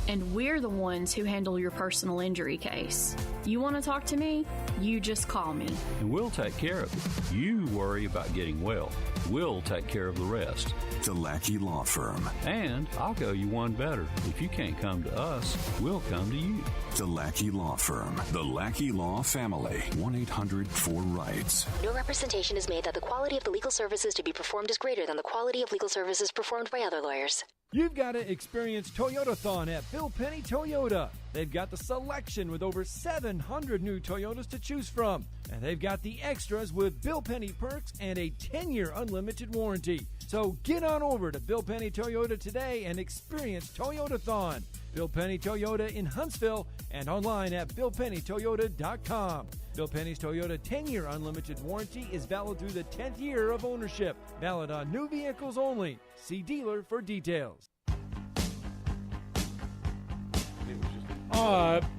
And we're the ones who handle your personal injury case. You want to talk to me? You just call me. And we'll take care of it. You worry about getting well. We'll take care of the rest. The Lackey Law Firm. And I'll go you one better. If you can't come to us, we'll come to you. The Lackey Law Firm. The Lackey Law Family. 1-800-4-RIGHTS. No representation is made that the quality of the legal services to be performed is greater than the quality of legal services performed by other lawyers. You've got to experience Toyotathon at Bill Penny Toyota. They've got the selection with over 700 new Toyotas to choose from. And they've got the extras with Bill Penny perks and a 10-year unlimited warranty. So get on over to Bill Penny Toyota today and experience Toyotathon. Bill Penny Toyota in Huntsville and online at BillPennyToyota.com. Bill Penny's Toyota 10-year unlimited warranty is valid through the 10th year of ownership. Valid on new vehicles only. See dealer for details.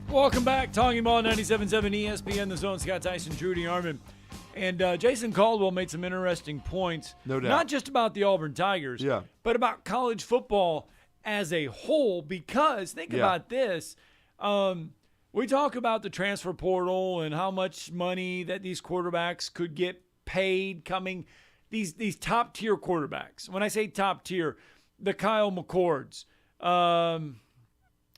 Welcome back. Talking Ball 97.7 ESPN, The Zone. Scott Tyson, Drew DeArmond. And Jason Caldwell made some interesting points. No doubt. Not just about the Auburn Tigers, but about college football as a whole. Because think about this. We talk about the transfer portal and how much money that these quarterbacks could get paid coming. These top-tier quarterbacks. When I say top-tier, the Kyle McCords.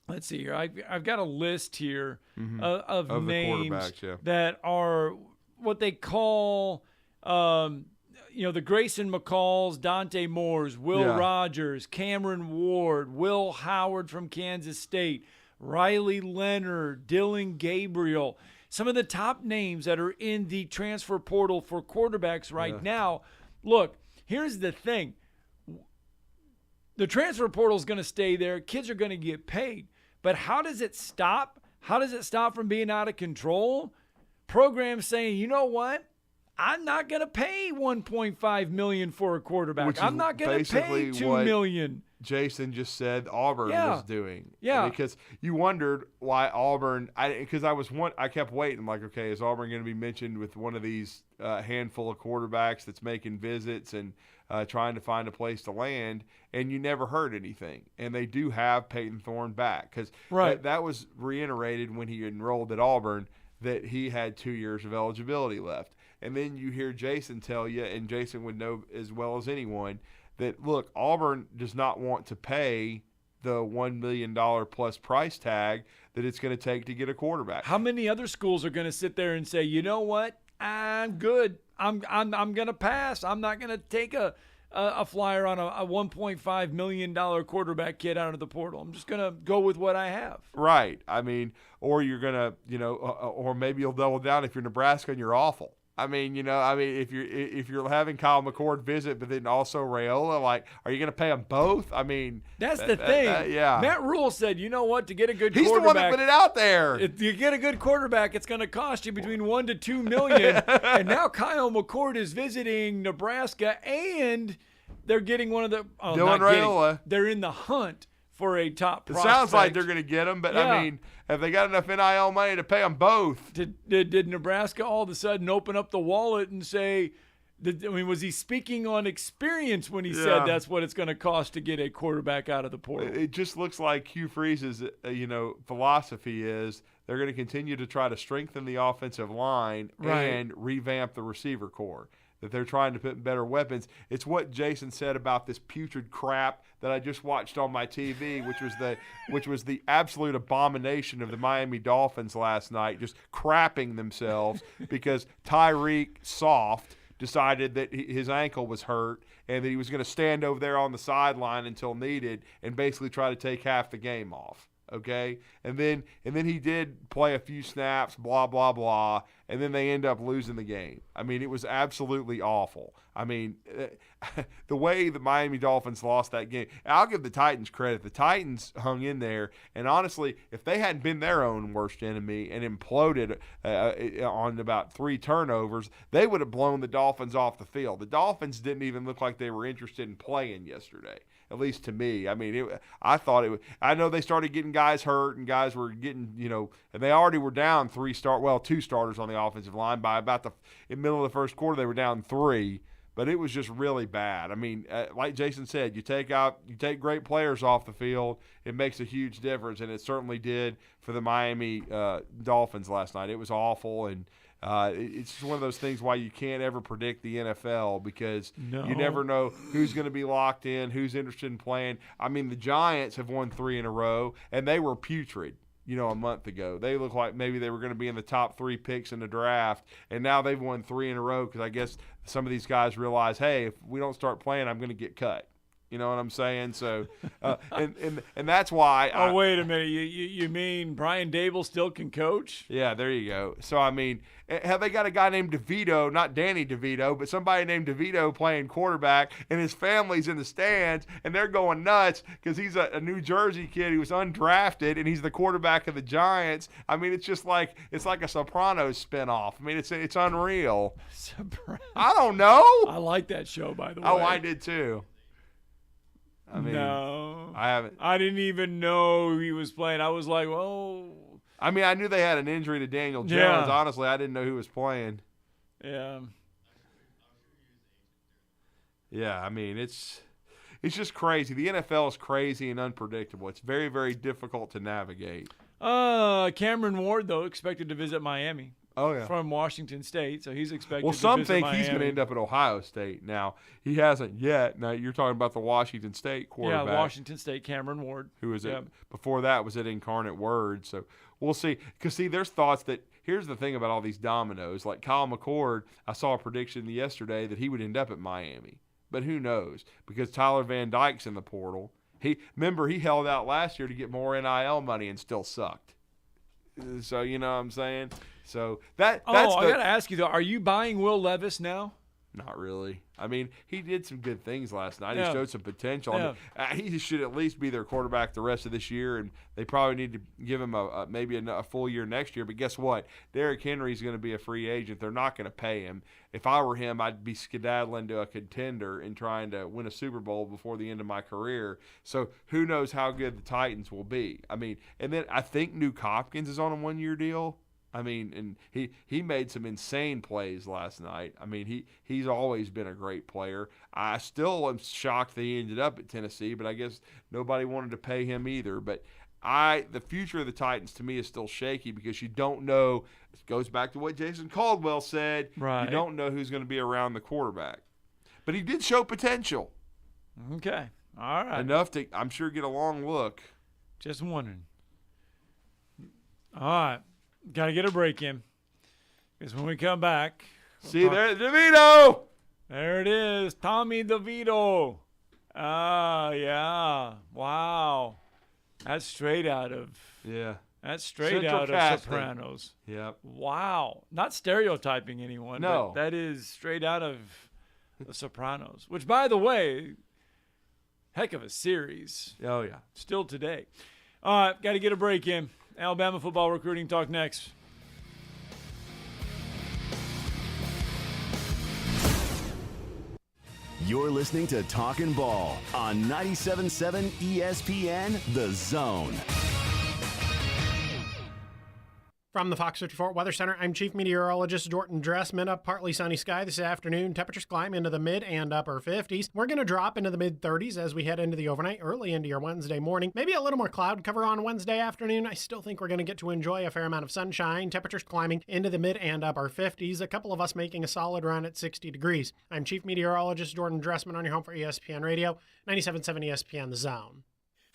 Let's see here. I've got a list here of names that are what they call, the Grayson McCalls, Dante Moores, Will Rogers, Cameron Ward, Will Howard from Kansas State, Riley Leonard, Dylan Gabriel. Some of the top names that are in the transfer portal for quarterbacks right now. Look, here's the thing. The transfer portal is going to stay there. Kids are going to get paid. But how does it stop? How does it stop from being out of control? Programs saying, you know what? I'm not going to pay $1.5 million for a quarterback. I'm not going to pay $2 million. Jason just said Auburn was doing. Yeah. Because you wondered why Auburn, because I kept waiting, like, okay, is Auburn going to be mentioned with one of these handful of quarterbacks that's making visits and trying to find a place to land, and you never heard anything. And they do have Peyton Thorne back because that was reiterated when he enrolled at Auburn that he had 2 years of eligibility left. And then you hear Jason tell you, and Jason would know as well as anyone, that, look, Auburn does not want to pay the $1 million plus price tag that it's going to take to get a quarterback. How many other schools are going to sit there and say, you know what, I'm good. I'm going to pass. I'm not going to take a flyer on a $1.5 million quarterback kid out of the portal. I'm just going to go with what I have. Right. I mean, or you're going to, or maybe you'll double down if you're Nebraska and you're awful. I mean, if you're having Kyle McCord visit, but then also Raiola, like, are you going to pay them both? I mean, that's the thing. Matt Rule said, you know what, to get a good quarterback, he's the one that put it out there. If you get a good quarterback, it's going to cost you between $1 to $2 million. And now Kyle McCord is visiting Nebraska, and they're getting one of the Dylan Raiola. They're in the hunt for a top prospect. It sounds like they're going to get him, but I mean, have they got enough NIL money to pay them both? Did Nebraska all of a sudden open up the wallet and say, was he speaking on experience when he said that's what it's going to cost to get a quarterback out of the portal? It just looks like Hugh Freeze's philosophy is they're going to continue to try to strengthen the offensive line and revamp the receiver core. That they're trying to put better weapons. It's what Jason said about this putrid crap that I just watched on my TV, which was the absolute abomination of the Miami Dolphins last night, just crapping themselves because Tyreek Soft decided that his ankle was hurt and that he was going to stand over there on the sideline until needed and basically try to take half the game off. Okay, and then he did play a few snaps, blah blah blah, and then they end up losing the game. I mean, it was absolutely awful. I mean, the way the Miami Dolphins lost that game, I'll give the Titans credit. The Titans hung in there, and honestly, if they hadn't been their own worst enemy and imploded on about 3 turnovers, they would have blown the Dolphins off the field. The Dolphins didn't even look like they were interested in playing yesterday. At least to me. I mean, I know they started getting guys hurt and guys were getting, and they already were down 2 starters on the offensive line. By about the middle of the first quarter, they were down 3, but it was just really bad. I mean, like Jason said, you take great players off the field, it makes a huge difference, and it certainly did for the Miami Dolphins last night. It was awful, and it's just one of those things why you can't ever predict the NFL because you never know who's going to be locked in, who's interested in playing. I mean, the Giants have won 3 in a row, and they were putrid, a month ago. They looked like maybe they were going to be in the top 3 picks in the draft, and now they've won 3 in a row because I guess some of these guys realize, hey, if we don't start playing, I'm going to get cut. You know what I'm saying? So, and that's why. Wait a minute. You mean Brian Dable still can coach? Yeah, there you go. So, I mean, have they got a guy named DeVito, not Danny DeVito, but somebody named DeVito playing quarterback, and his family's in the stands, and they're going nuts because he's a New Jersey kid who was undrafted, and he's the quarterback of the Giants. I mean, it's like a Sopranos spinoff. I mean, it's unreal. I don't know. I like that show, by the way. Oh, I did too. I mean, no, I haven't. I didn't even know he was playing. I was like, oh. I mean, I knew they had an injury to Daniel Jones. Yeah. Honestly, I didn't know who was playing. Yeah. Yeah, I mean, it's just crazy. The NFL is crazy and unpredictable. It's very, very difficult to navigate. Cameron Ward, though, expected to visit Miami. Oh, yeah. From Washington State, so he's expected Well, to some visit think Miami. he's going to end up at Ohio State. Now, he hasn't yet. Now, you're talking about the Washington State quarterback. Yeah, Washington State, Cameron Ward. Who was it? Before that was at Incarnate Word. So we'll see. Because, see, there's thoughts that – here's the thing about all these dominoes. Like Kyle McCord, I saw a prediction yesterday that he would end up at Miami. But who knows? Because Tyler Van Dyke's in the portal. Remember, he held out last year to get more NIL money and still sucked. So, you know what I'm saying? So that's I got to ask you, though, are you buying Will Levis now? Not really. I mean, he did some good things last night. Yeah. He showed some potential. Yeah. I mean, he should at least be their quarterback the rest of this year, and they probably need to give him maybe a full year next year. But guess what? Derrick Henry's going to be a free agent. They're not going to pay him. If I were him, I'd be skedaddling to a contender and trying to win a Super Bowl before the end of my career. So who knows how good the Titans will be. I mean, and then I think Nuke Hopkins is on a one-year deal. I mean, and he made some insane plays last night. I mean, he's always been a great player. I still am shocked that he ended up at Tennessee, but I guess nobody wanted to pay him either. But the future of the Titans to me is still shaky because you don't know. It goes back to what Jason Caldwell said. Right. You don't know who's going to be around the quarterback. But he did show potential. Okay. All right. Enough to, I'm sure, get a long look. Just wondering. All right. Got to get a break in. Because when we come back. See, there's DeVito. There it is. Tommy DeVito. Ah, yeah. Wow. That's straight out of. Yeah. That's straight Central out casting. of Sopranos. Yep. Wow. Not stereotyping anyone. No. But that is straight out of The Sopranos. Which, by the way, heck of a series. Oh, yeah. Still today. All right. Got to get a break in. Alabama football recruiting talk next. You're listening to Talkin' Ball on 97.7 ESPN The Zone. From the Fox 54 Weather Center, I'm Chief Meteorologist Jordan Dressman. A partly sunny sky this afternoon. Temperatures climb into the mid and upper 50s. We're going to drop into the mid 30s as we head into the overnight, early into your Wednesday morning. Maybe a little more cloud cover on Wednesday afternoon. I still think we're going to get to enjoy a fair amount of sunshine. Temperatures climbing into the mid and upper 50s. A couple of us making a solid run at 60 degrees. I'm Chief Meteorologist Jordan Dressman on your home for ESPN Radio, 97.7 ESPN The Zone.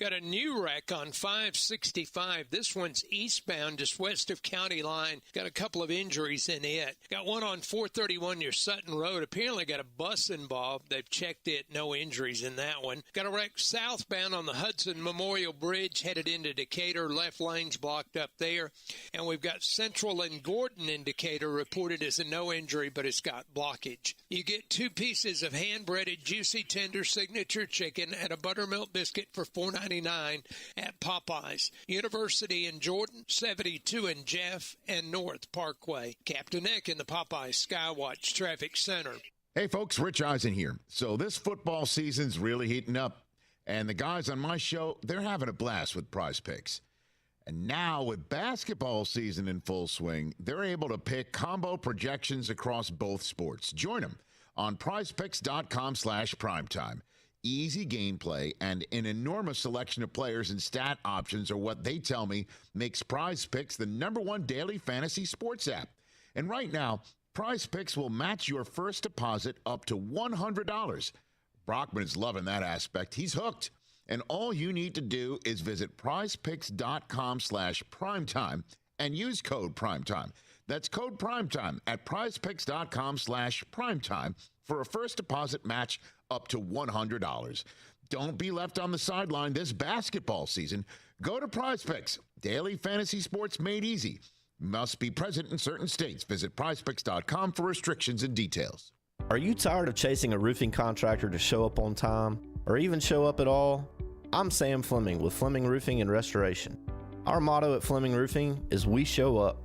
Got a new wreck on 565. This one's eastbound, just west of County Line. Got a couple of injuries in it. Got one on 431 near Sutton Road. Apparently got a bus involved. They've checked it. No injuries in that one. Got a wreck southbound on the Hudson Memorial Bridge headed into Decatur. Left lane's blocked up there. And we've got Central and Gordon in Decatur reported as a no injury, but it's got blockage. You get 2 pieces of hand-breaded juicy tender signature chicken and a buttermilk biscuit for $4.99 at Popeyes. University in Jordan, 72 in Jeff, and North Parkway. Captain Nick in the Popeyes Skywatch Traffic Center. Hey folks, Rich Eisen here. So this football season's really heating up, and the guys on my show, they're having a blast with Prize Picks. And now with basketball season in full swing, they're able to pick combo projections across both sports. Join them on prizepicks.com/primetime. Easy gameplay and an enormous selection of players and stat options are what they tell me makes Prize Picks the #1 daily fantasy sports app. And right now, Prize Picks will match your first deposit up to $100. Brockman is loving that aspect. He's hooked. And all you need to do is visit prizepicks.com/primetime and use code primetime. That's code primetime at prizepicks.com/primetime for a first deposit match up to $100. Don't be left on the sideline this basketball season. Go to Prize Picks, daily fantasy sports made easy. Must be present in certain states. Visit prizepicks.com for restrictions and details. Are you tired of chasing a roofing contractor to show up on time or even show up at all? I'm Sam Fleming with Fleming Roofing and Restoration. Our motto at Fleming Roofing is we show up.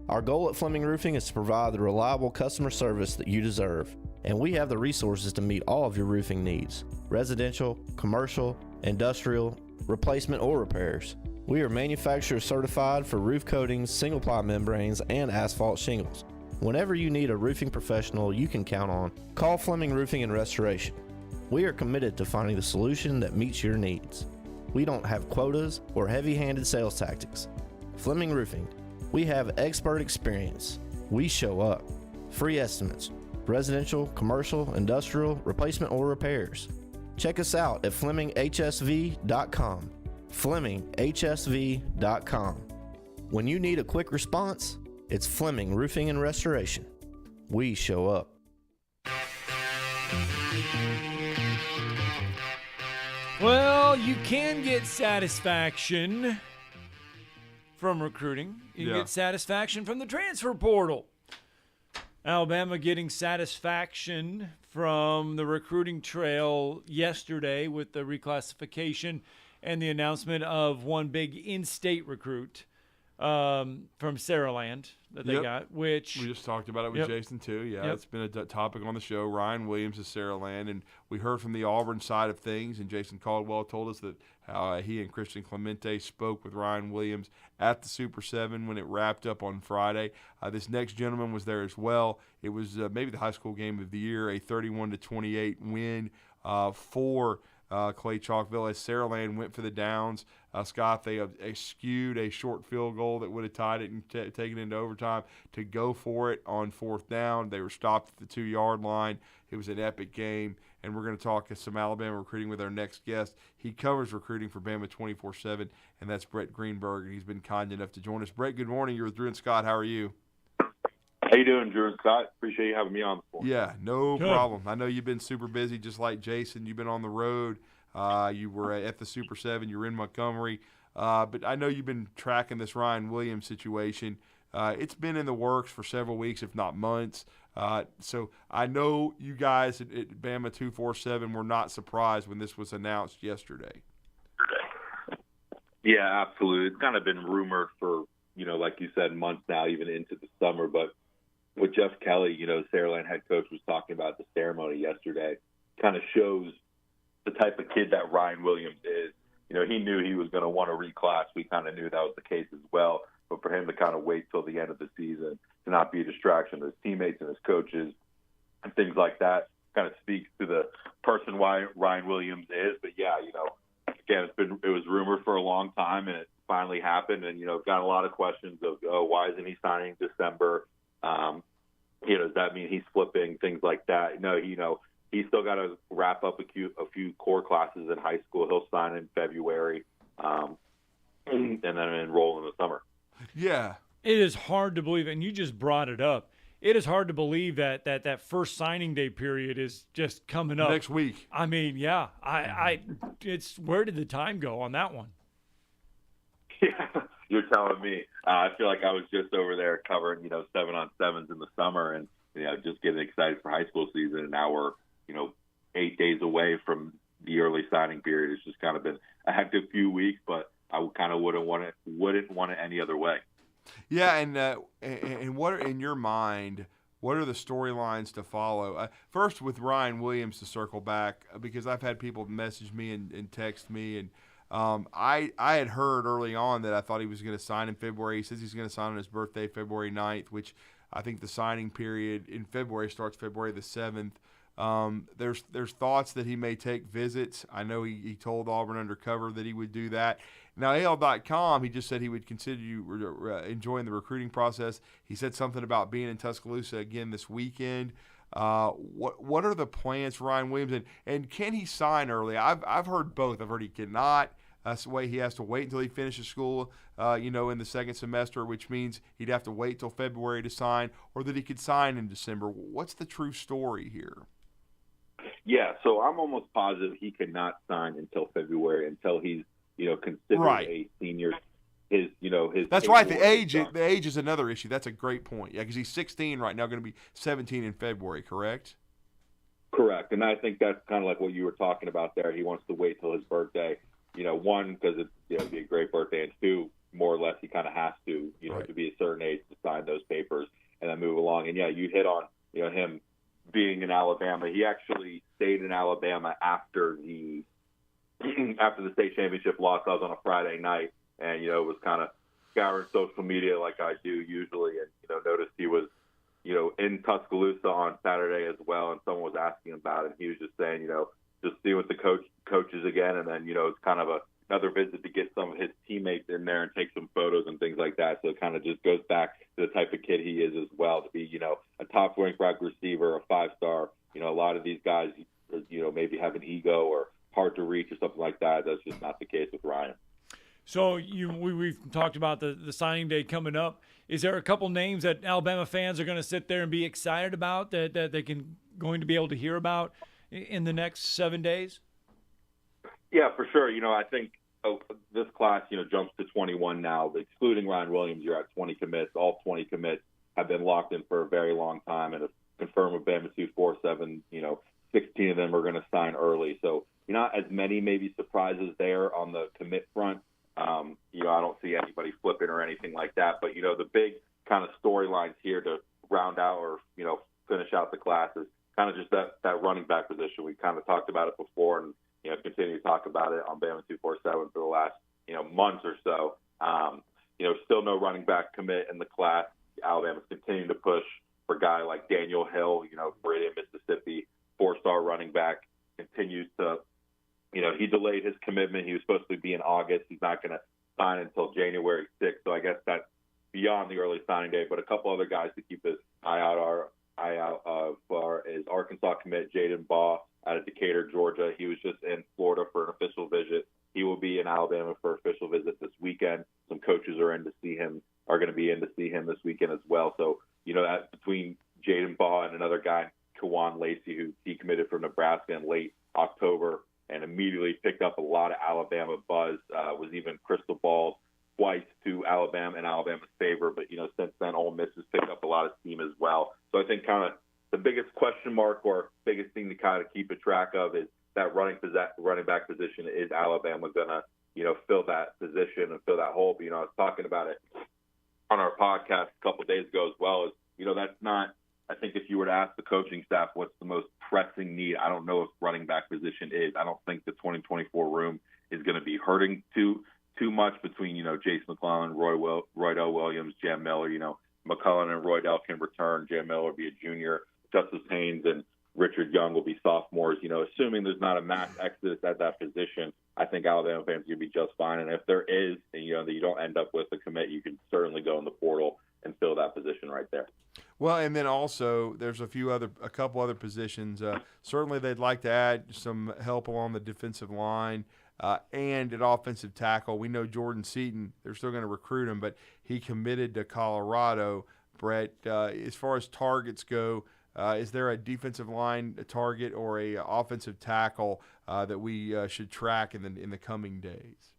Our goal at Fleming Roofing is to provide the reliable customer service that you deserve, and we have the resources to meet all of your roofing needs: residential, commercial, industrial, replacement, or repairs. We are manufacturer certified for roof coatings, single-ply membranes, and asphalt shingles. Whenever you need a roofing professional you can count on, call Fleming Roofing and Restoration. We are committed to finding the solution that meets your needs. We don't have quotas or heavy-handed sales tactics. Fleming Roofing, we have expert experience. We show up. Free estimates, residential, commercial, industrial, replacement, or repairs. Check us out at FlemingHSV.com. FlemingHSV.com. When you need a quick response, it's Fleming Roofing and Restoration. We show up. Well, you can get satisfaction from recruiting. You can get satisfaction from the transfer portal. Alabama getting satisfaction from the recruiting trail yesterday with the reclassification and the announcement of one big in-state recruit from Saraland that they got, which we just talked about it with Jason too. Yeah, it's been a topic on the show. Ryan Williams is Saraland, and we heard from the Auburn side of things, and Jason Caldwell told us that how he and Christian Clemente spoke with Ryan Williams at the Super 7 when it wrapped up on Friday. This next gentleman was there as well. It was maybe the high school game of the year, a 31-28 win for Clay Chalkville as Saraland went for the downs. Scott, they skewed a short field goal that would have tied it and taken it into overtime to go for it on fourth down. They were stopped at the 2-yard line. It was an epic game, and we're going to talk some Alabama recruiting with our next guest. He covers recruiting for Bama 24/7, and that's Brett Greenberg, and he's been kind enough to join us. Brett, good morning. You're with Drew and Scott. How are you? How you doing, Drew and Scott? Appreciate you having me on this morning. Yeah, no problem. I know you've been super busy, just like Jason. You've been on the road. You were at the Super 7. You were in Montgomery. But I know you've been tracking this Ryan Williams situation. It's been in the works for several weeks, if not months. So I know you guys at Bama 247 were not surprised when this was announced yesterday. Yeah, absolutely. It's kind of been rumored for, like you said, months now, even into the summer. But what Jeff Kelly, Saraland head coach, was talking about at the ceremony yesterday kind of shows the type of kid that Ryan Williams is. He knew he was going to want to reclass. We kind of knew that was the case as well. But for him to kind of wait till the end of the season to not be a distraction to his teammates and his coaches and things like that kind of speaks to the person why Ryan Williams is. But yeah, again, it was rumored for a long time, and it finally happened. And got a lot of questions of, why isn't he signing December? Does that mean he's flipping, things like that? No, he's still got to wrap up a few core classes in high school. He'll sign in February, and then enroll in the summer. Yeah. It is hard to believe, and you just brought it up. It is hard to believe that first signing day period is just coming up next week. I mean, yeah, it's where did the time go on that one? Yeah, you're telling me. I feel like I was just over there covering 7-on-7s in the summer, and just getting excited for high school season. And now we're 8 days away from the early signing period. It's just kind of been a hectic few weeks, but I kind of wouldn't want it any other way. Yeah, and what are, in your mind, what are the storylines to follow? First, with Ryan Williams, to circle back, because I've had people message me and text me, and I had heard early on that I thought he was going to sign in February. He says he's going to sign on his birthday, February 9th, which I think the signing period in February starts February the 7th. There's thoughts that he may take visits. I know he told Auburn Undercover that he would do that. Now, AL.com, he just said he would consider enjoying the recruiting process. He said something about being in Tuscaloosa again this weekend. What are the plans for Ryan Williams, and can he sign early? I've heard both. I've heard he cannot. That's the way he has to wait until he finishes school, in the second semester, which means he'd have to wait till February to sign, or that he could sign in December. What's the true story here? Yeah, so I'm almost positive he cannot sign until February, until he's, considered a senior. His That's right. The age is another issue. That's a great point. Yeah, because he's 16 right now, going to be 17 in February. Correct. Correct, and I think that's kind of like what you were talking about there. He wants to wait till his birthday. One, because it'd be a great birthday, and two, more or less, he kind of has to, to be a certain age to sign those papers and then move along. And yeah, you hit on, him being in Alabama. He actually stayed in Alabama after the state championship loss. I was on a Friday night, and was kind of scouring social media like I do usually, and noticed he was in Tuscaloosa on Saturday as well, and someone was asking about it. He was just saying, just see with the coaches again, and then it's kind of another visit to get some of his teammates in there and take some photos and things like that. So it kind of just goes back to the type of kid he is as well, to be a top ranked wide receiver, a 5-star. A lot of these guys maybe have an ego or hard to reach or something like that. That's just not the case with Ryan. So we've talked about the signing day coming up. Is there a couple names that Alabama fans are going to sit there and be excited about that they going to be able to hear about in the next 7 days? Yeah, for sure. I think this class, jumps to 21 now. But excluding Ryan Williams, you're at 20 commits. All 20 commits have been locked in for a very long time and have confirmed with Bama 247. 16 of them are going to sign early. So not as many maybe surprises there on the commit front. I don't see anybody flipping or anything like that. But, the big kind of storylines here to round out or, finish out the class is kind of just that running back position. We kind of talked about it before and, continue to talk about it on Bama 247 for the last, months or so. Still no running back commit in the class. Alabama's continuing to push for a guy like Daniel Hill, Meridian, Mississippi, 4-star running back, continues to he delayed his commitment. He was supposed to be in August. He's not going to sign until January 6th. So I guess that's beyond the early signing day. But a couple other guys to keep his eye out for is Arkansas commit Jaden Baugh out of Decatur, Georgia. He was just in Florida for an official visit. He will be in Alabama for an official visit this weekend. Some coaches are going to be in to see him this weekend as well. So, that between Jaden Baugh and another guy, Kawan Lacey, who he committed from Nebraska in late October, and immediately picked up a lot of Alabama buzz, was even crystal balled twice to Alabama in Alabama's favor. But, since then, Ole Miss has picked up a lot of steam as well. So I think kind of the biggest question mark or biggest thing to kind of keep a track of is that running back position. Is Alabama going to, fill that position and fill that hole? But, I was talking about it on our podcast a couple of days ago as well. Is, that's not – I think if you were to ask the coaching staff what's the most pressing need, I don't know if running back position is. I don't think the 2024 room is going to be hurting too much between, Jace McClellan, Roydell Williams, Jam Miller. McClellan and Roydell can return. Jam Miller will be a junior. Justice Haynes and Richard Young will be sophomores. Assuming there's not a mass exodus at that position, I think Alabama fans will be just fine. And if there is, and, that you don't end up with a commit, you can certainly go in the portal and fill that position right there. Well, and then also there's a couple other positions. Certainly they'd like to add some help along the defensive line and at offensive tackle. We know Jordan Seaton, they're still going to recruit him, but he committed to Colorado. Brett, as far as targets go, is there a defensive line target or a offensive tackle that we should track in the coming days?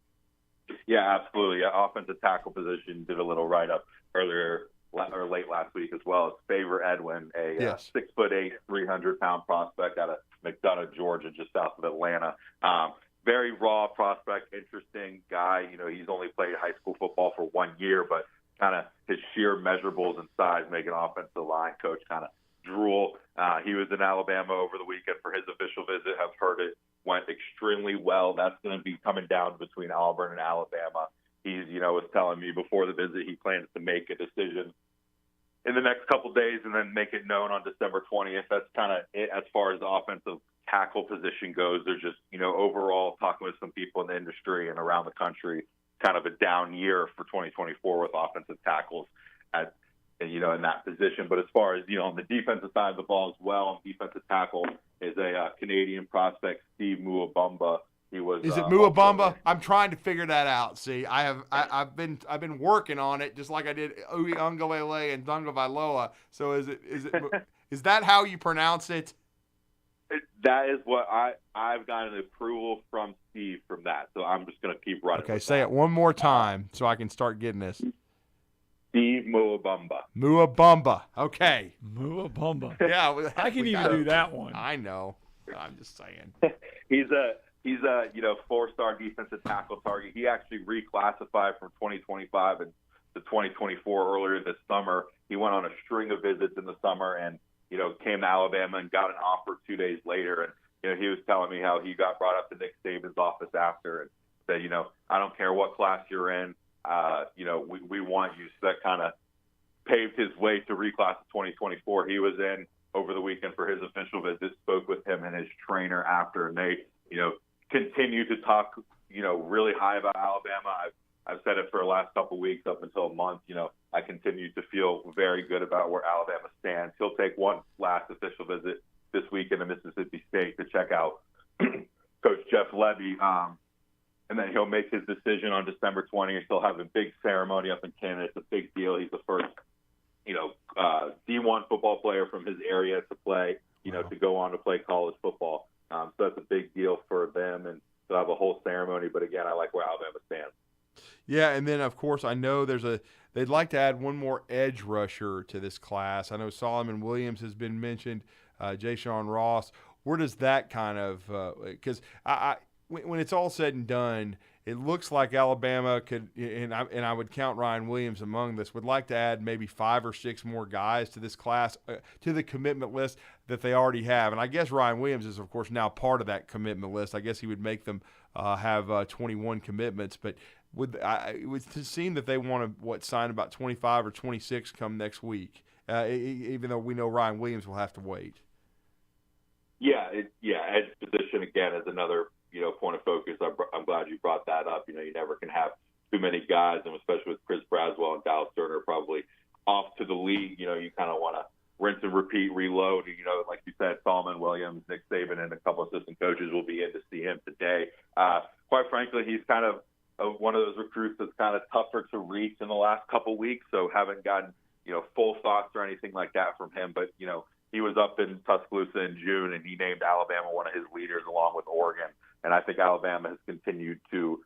Yeah, absolutely. Offensive tackle position did a little write-up earlier or late last week as well. It's Favor Edwin, a 6'8", 300-pound prospect out of McDonough, Georgia, just south of Atlanta. Very raw prospect, interesting guy. He's only played high school football for 1 year, but kind of his sheer measurables and size make an offensive line coach kind of drool. He was in Alabama over the weekend for his official visit. Have heard it went extremely well. That's going to be coming down between Auburn and Alabama. He's, was telling me before the visit he plans to make a decision in the next couple of days and then make it known on December 20th. That's kind of it as far as the offensive tackle position goes. There's just, overall talking with some people in the industry and around the country, kind of a down year for 2024 with offensive tackles at, in that position. But as far as, on the defensive side of the ball as well, defensive tackle is a Canadian prospect, Steve Muabumba. Is it Muabumba? I'm trying to figure that out. See, I've been working on it just like I did Uiagalelei and Tagovailoa. So is that how you pronounce it? That is what I've gotten approval from Steve from that, so I'm just going to keep running. Okay, say it one more time so I can start getting this. Steve Muabumba. Muabumba. Okay. Muabumba. Yeah, I can even do that one. I know. I'm just saying. He's a 4-star defensive tackle target. He actually reclassified from 2025 and to 2024 earlier this summer. He went on a string of visits in the summer and came to Alabama and got an offer 2 days later. And he was telling me how he got brought up to Nick Saban's office after and said, I don't care what class you're in. We want you. So that kind of paved his way to reclass of 2024. He was in over the weekend for his official visit, spoke with him and his trainer after, and they, continue to talk, really high about Alabama. I've said it for the last couple of weeks up until a month. I continue to feel very good about where Alabama stands. He'll take one last official visit this weekend to Mississippi State to check out Coach Jeff Levy. And then he'll make his decision on December 20th. He'll have a big ceremony up in Canada. It's a big deal. He's the first, D1 football player from his area to play, to go on to play college football. So that's a big deal for them, and they'll have a whole ceremony. But again, I like where Alabama stands. Yeah, and then of course I know they'd like to add one more edge rusher to this class. I know Solomon Williams has been mentioned, Ja'Shawn Ross. Where does that kind of because when it's all said and done, it looks like Alabama could, and I would count Ryan Williams among this, would like to add maybe 5 or 6 more guys to this class, to the commitment list that they already have. And I guess Ryan Williams is, of course, now part of that commitment list. I guess he would make them have 21 commitments. But it would seem that they want to, sign about 25 or 26 come next week, even though we know Ryan Williams will have to wait. Yeah, edge position, again, is another point of focus. I'm glad you brought that up. You never can have too many guys, and especially with Chris Braswell and Dallas Turner probably off to the league, you kind of want to rinse and repeat, reload. Like you said, Solomon Williams, Nick Saban, and a couple assistant coaches will be in to see him today. Quite frankly, he's kind of one of those recruits that's kind of tougher to reach in the last couple weeks, so haven't gotten, full thoughts or anything like that from him. But, he was up in Tuscaloosa in June, and he named Alabama one of his leaders along with Oregon. And I think Alabama has continued to,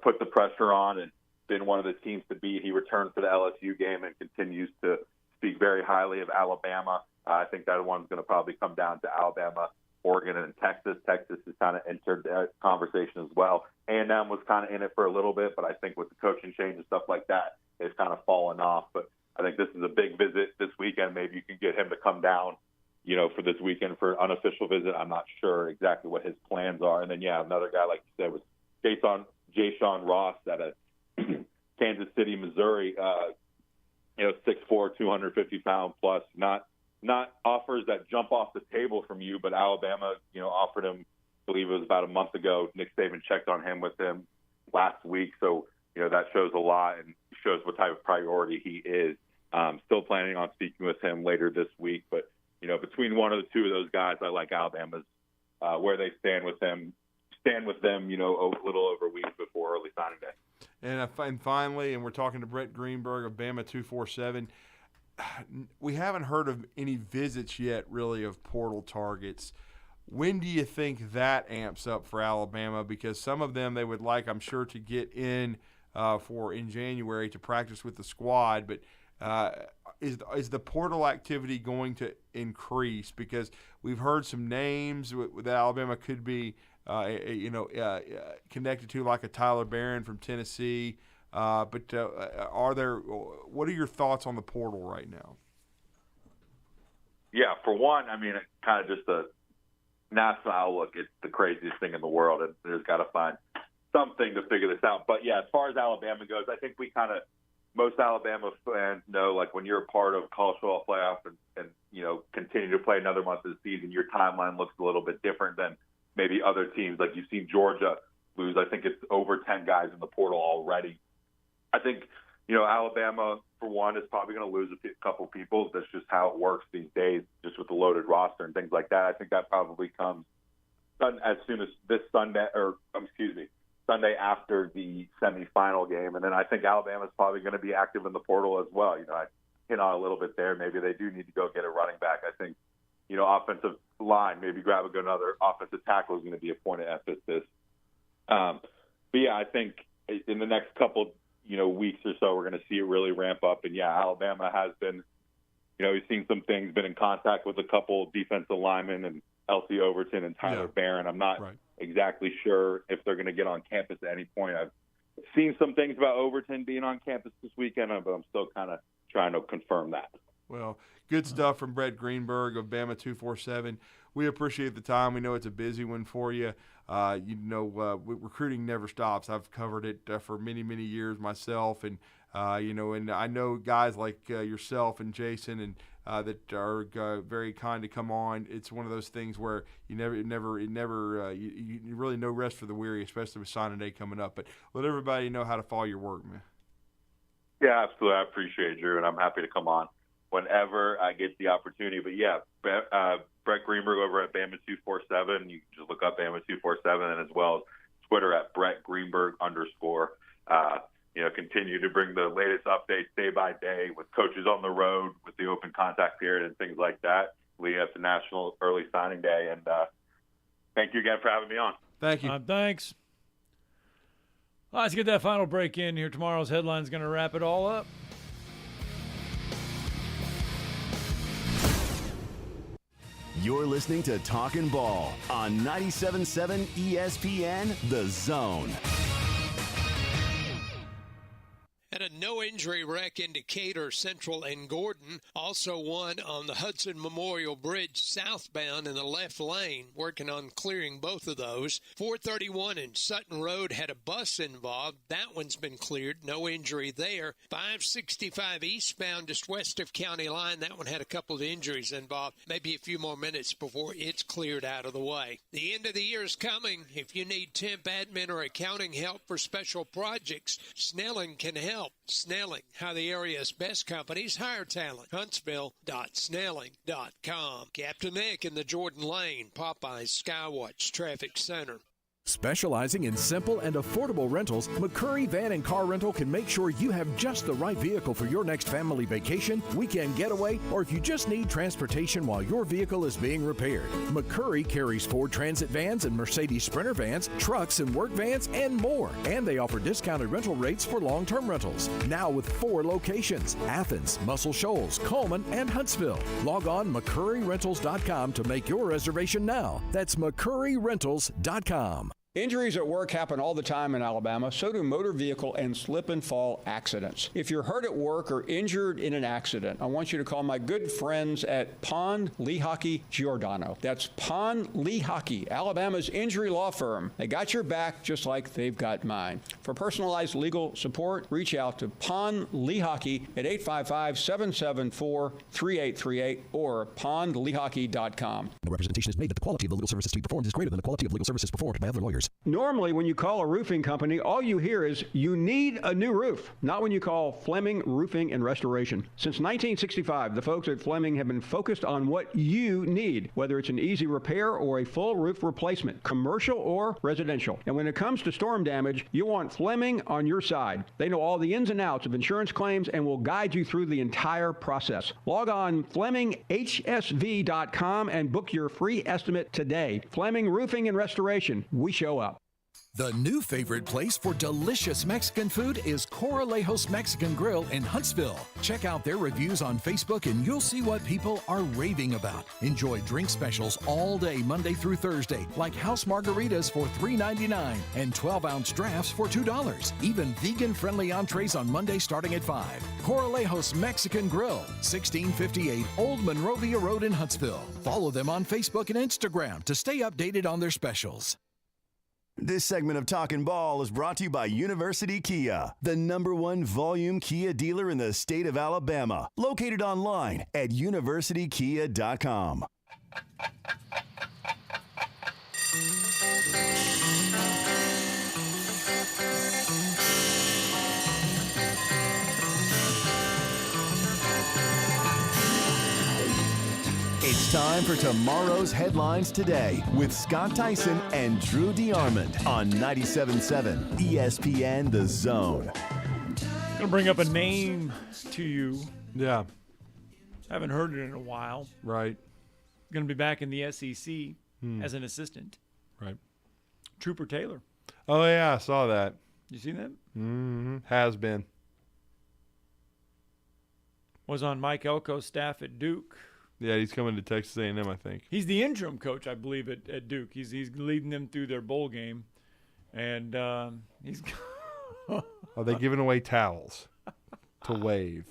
put the pressure on and been one of the teams to beat. He returned for the LSU game and continues to speak very highly of Alabama. I think that one's going to probably come down to Alabama, Oregon, and Texas. Texas has kind of entered that conversation as well. A&M was kind of in it for a little bit, but I think with the coaching change and stuff like that, it's kind of fallen off. But I think this is a big visit this weekend. Maybe you can get him to come down, for this weekend for an unofficial visit. I'm not sure exactly what his plans are. And then, another guy, like you said, was Ja'Shawn Ross out of Kansas City, Missouri, 6'4", 250-pound plus, not offers that jump off the table from you, but Alabama, offered him, I believe it was about a month ago. Nick Saban checked on him with him last week. So, that shows a lot and shows what type of priority he is. Still planning on speaking with him later this week, but between one or the two of those guys, I like Alabama's where they stand with them, a little over a week before early signing day. And finally, and we're talking to Brett Greenberg of Bama 247. We haven't heard of any visits yet, really, of portal targets. When do you think that amps up for Alabama? Because some of them they would like, I'm sure, to get in in January to practice with the squad, but is the portal activity going to increase? Because we've heard some names that Alabama could be, connected to, like a Tyler Barron from Tennessee. But what are your thoughts on the portal right now? Yeah, for one, it's kind of just a national outlook. It's the craziest thing in the world, and there's got to find something to figure this out. But yeah, as far as Alabama goes, I think most Alabama fans know, like, when you're a part of college football playoff and continue to play another month of the season, your timeline looks a little bit different than maybe other teams. Like, you've seen Georgia lose, I think it's over 10 guys in the portal already. I think, Alabama, for one, is probably going to lose a couple people. That's just how it works these days, just with the loaded roster and things like that. I think that probably comes as soon as this Sunday after the semifinal game. And then I think Alabama's probably going to be active in the portal as well. I hit on a little bit there. Maybe they do need to go get a running back. I think, offensive line, maybe grabbing another offensive tackle is going to be a point of emphasis. But yeah, I think in the next couple, weeks or so, we're going to see it really ramp up. And yeah, Alabama has been, we've seen some things, been in contact with a couple defensive linemen and L.C. Overton and Tyler Barron. I'm not exactly sure if they're going to get on campus at any point. I've seen some things about Overton being on campus this weekend, but I'm still kind of trying to confirm that. Well, good stuff from Brett Greenberg of Bama 247. We appreciate the time. We know it's a busy one for you. Recruiting never stops. I've covered it for many, many years myself, and and I know guys like yourself and Jason and that are very kind to come on. It's one of those things where you really no rest for the weary, especially with signing day coming up. But let everybody know how to follow your work, man. Yeah, absolutely. I appreciate it, Drew, and I'm happy to come on whenever I get the opportunity. But yeah, Brett Greenberg over at Bama 247. You can just look up Bama 247, and as well as Twitter at Brett Greenberg _. Continue to bring the latest updates day by day with coaches on the road, with the open contact period and things like that, leading up to National Early Signing Day. And thank you again for having me on. Thank you. Thanks. All right, let's get that final break in here. Tomorrow's headline is going to wrap it all up. You're listening to Talkin' Ball on 97.7 ESPN The Zone. And a no-injury wreck in Decatur Central and Gordon. Also one on the Hudson Memorial Bridge southbound in the left lane. Working on clearing both of those. 431 and Sutton Road had a bus involved. That one's been cleared. No injury there. 565 eastbound just west of County Line. That one had a couple of injuries involved. Maybe a few more minutes before it's cleared out of the way. The end of the year is coming. If you need temp admin or accounting help for special projects, Snelling can help. Snelling, how the area's best companies hire talent. Huntsville.snelling.com. Captain Nick in the Jordan Lane, Popeyes Skywatch Traffic Center. Specializing in simple and affordable rentals, McCurry Van and Car Rental can make sure you have just the right vehicle for your next family vacation, weekend getaway, or if you just need transportation while your vehicle is being repaired. McCurry carries Ford Transit vans and Mercedes Sprinter vans, trucks and work vans, and more. And they offer discounted rental rates for long-term rentals. Now with 4 locations: Athens, Muscle Shoals, Coleman, and Huntsville. Log on McCurryRentals.com to make your reservation now. That's McCurryRentals.com. Injuries at work happen all the time in Alabama. So do motor vehicle and slip and fall accidents. If you're hurt at work or injured in an accident, I want you to call my good friends at Pond Lehocky Giordano. That's Pond Lehocky, Alabama's injury law firm. They got your back just like they've got mine. For personalized legal support, reach out to Pond Lehocky at 855-774-3838 or pondlehocky.com. No representation is made that the quality of the legal services to be performed is greater than the quality of legal services performed by other lawyers. Normally, when you call a roofing company, all you hear is, you need a new roof. Not when you call Fleming Roofing and Restoration. Since 1965, the folks at Fleming have been focused on what you need, whether it's an easy repair or a full roof replacement, commercial or residential. And when it comes to storm damage, you want Fleming on your side. They know all the ins and outs of insurance claims and will guide you through the entire process. Log on FlemingHSV.com and book your free estimate today. Fleming Roofing and Restoration. We show up. The new favorite place for delicious Mexican food is Coralejos Mexican Grill in Huntsville. Check out their reviews on Facebook and you'll see what people are raving about. Enjoy drink specials all day Monday through Thursday, like house margaritas for $3.99 and 12-ounce drafts for $2. Even vegan-friendly entrees on Monday starting at $5. Coralejos Mexican Grill, 1658 Old Monrovia Road in Huntsville. Follow them on Facebook and Instagram to stay updated on their specials. This segment of Talkin' Ball is brought to you by University Kia, the #1 volume Kia dealer in the state of Alabama. Located online at universitykia.com. It's time for tomorrow's headlines today with Scott Theisen and Drew DeArmond on 97.7 ESPN The Zone. I'm going to bring up a name to you. Yeah. Haven't heard it in a while. Right. Going to be back in the SEC as an assistant. Right. Trooper Taylor. Oh, yeah, I saw that. You see that? Mm-hmm. Has been. Was on Mike Elko's staff at Duke. Yeah, he's coming to Texas A&M, I think. He's the interim coach, I believe, at Duke. He's leading them through their bowl game. And he's – Are they giving away towels to wave?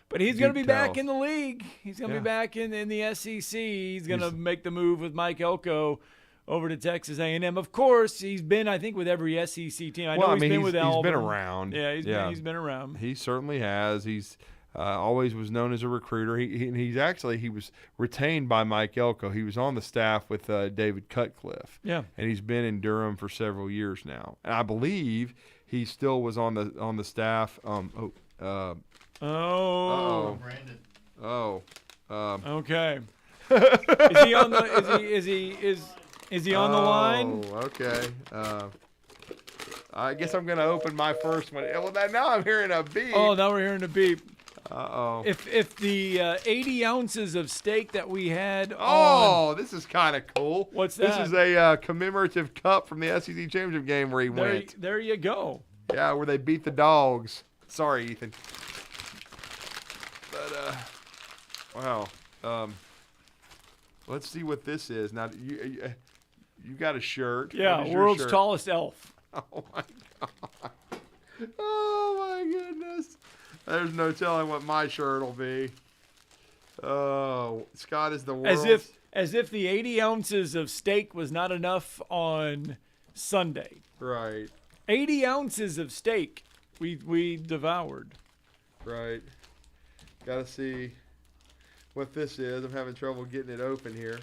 But he's going to be back in the league. He's going to be back in the SEC. He's going to make the move with Mike Elko over to Texas A&M. Of course, he's been, I think, with every SEC team. I know he's been with Auburn. He's been around. Yeah, he's been around. He certainly has. He's always was known as a recruiter. He was retained by Mike Elko. He was on the staff with David Cutcliffe. Yeah, and he's been in Durham for several years now. And I believe he still was on the staff. Brandon. Oh. Okay. Is he on the? Is he on the line? Oh, okay. I guess I'm going to open my first one. Well, now I'm hearing a beep. Oh, now we're hearing a beep. Uh-oh. If the 80 ounces of steak that we had this is kind of cool. What's that? This is a commemorative cup from the SEC Championship game where he went. There you go. Yeah, where they beat the Dogs. Sorry, Ethan. But, wow. Let's see what this is. Now, you got a shirt. Yeah, world's tallest elf. Oh, my God. Oh, my goodness. There's no telling what my shirt will be. Oh, Scott is the world. As if the 80 ounces of steak was not enough on Sunday. Right. 80 ounces of steak we devoured. Right. Got to see what this is. I'm having trouble getting it open here.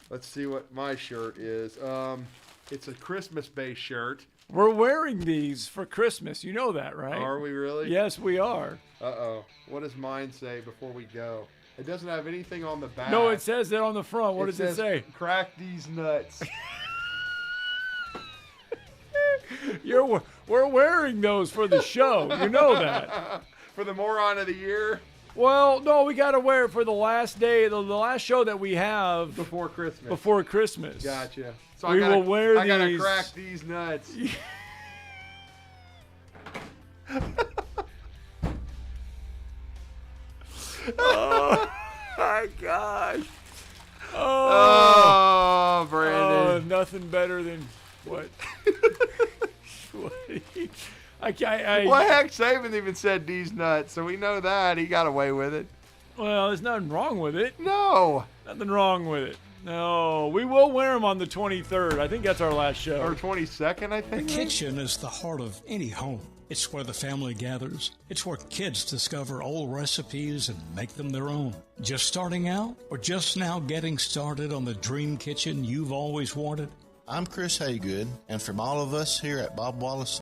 Let's see what my shirt is. It's a Christmas-based shirt. We're wearing these for Christmas. You know that, right? Are we really? Yes, we are. Uh-oh. What does mine say before we go? It doesn't have anything on the back. No, it says it on the front. What does it say? Crack these nuts. We're wearing those for the show. You know that. For the moron of the year? Well, no, we got to wear it for the last day, the last show that we have. Before Christmas. Before Christmas. Gotcha. So we will wear these. I got to crack these nuts. Oh, my gosh. Oh, Brandon. Oh, nothing better than what? Well, heck, Saban even said these nuts, so we know that. He got away with it. Well, there's nothing wrong with it. No. Nothing wrong with it. No. We will wear them on the 23rd. I think that's our last show. Or 22nd, I think. The kitchen is the heart of any home. It's where the family gathers. It's where kids discover old recipes and make them their own. Just starting out or just now getting started on the dream kitchen you've always wanted? I'm Chris Haygood, and from all of us here at Bob Wallace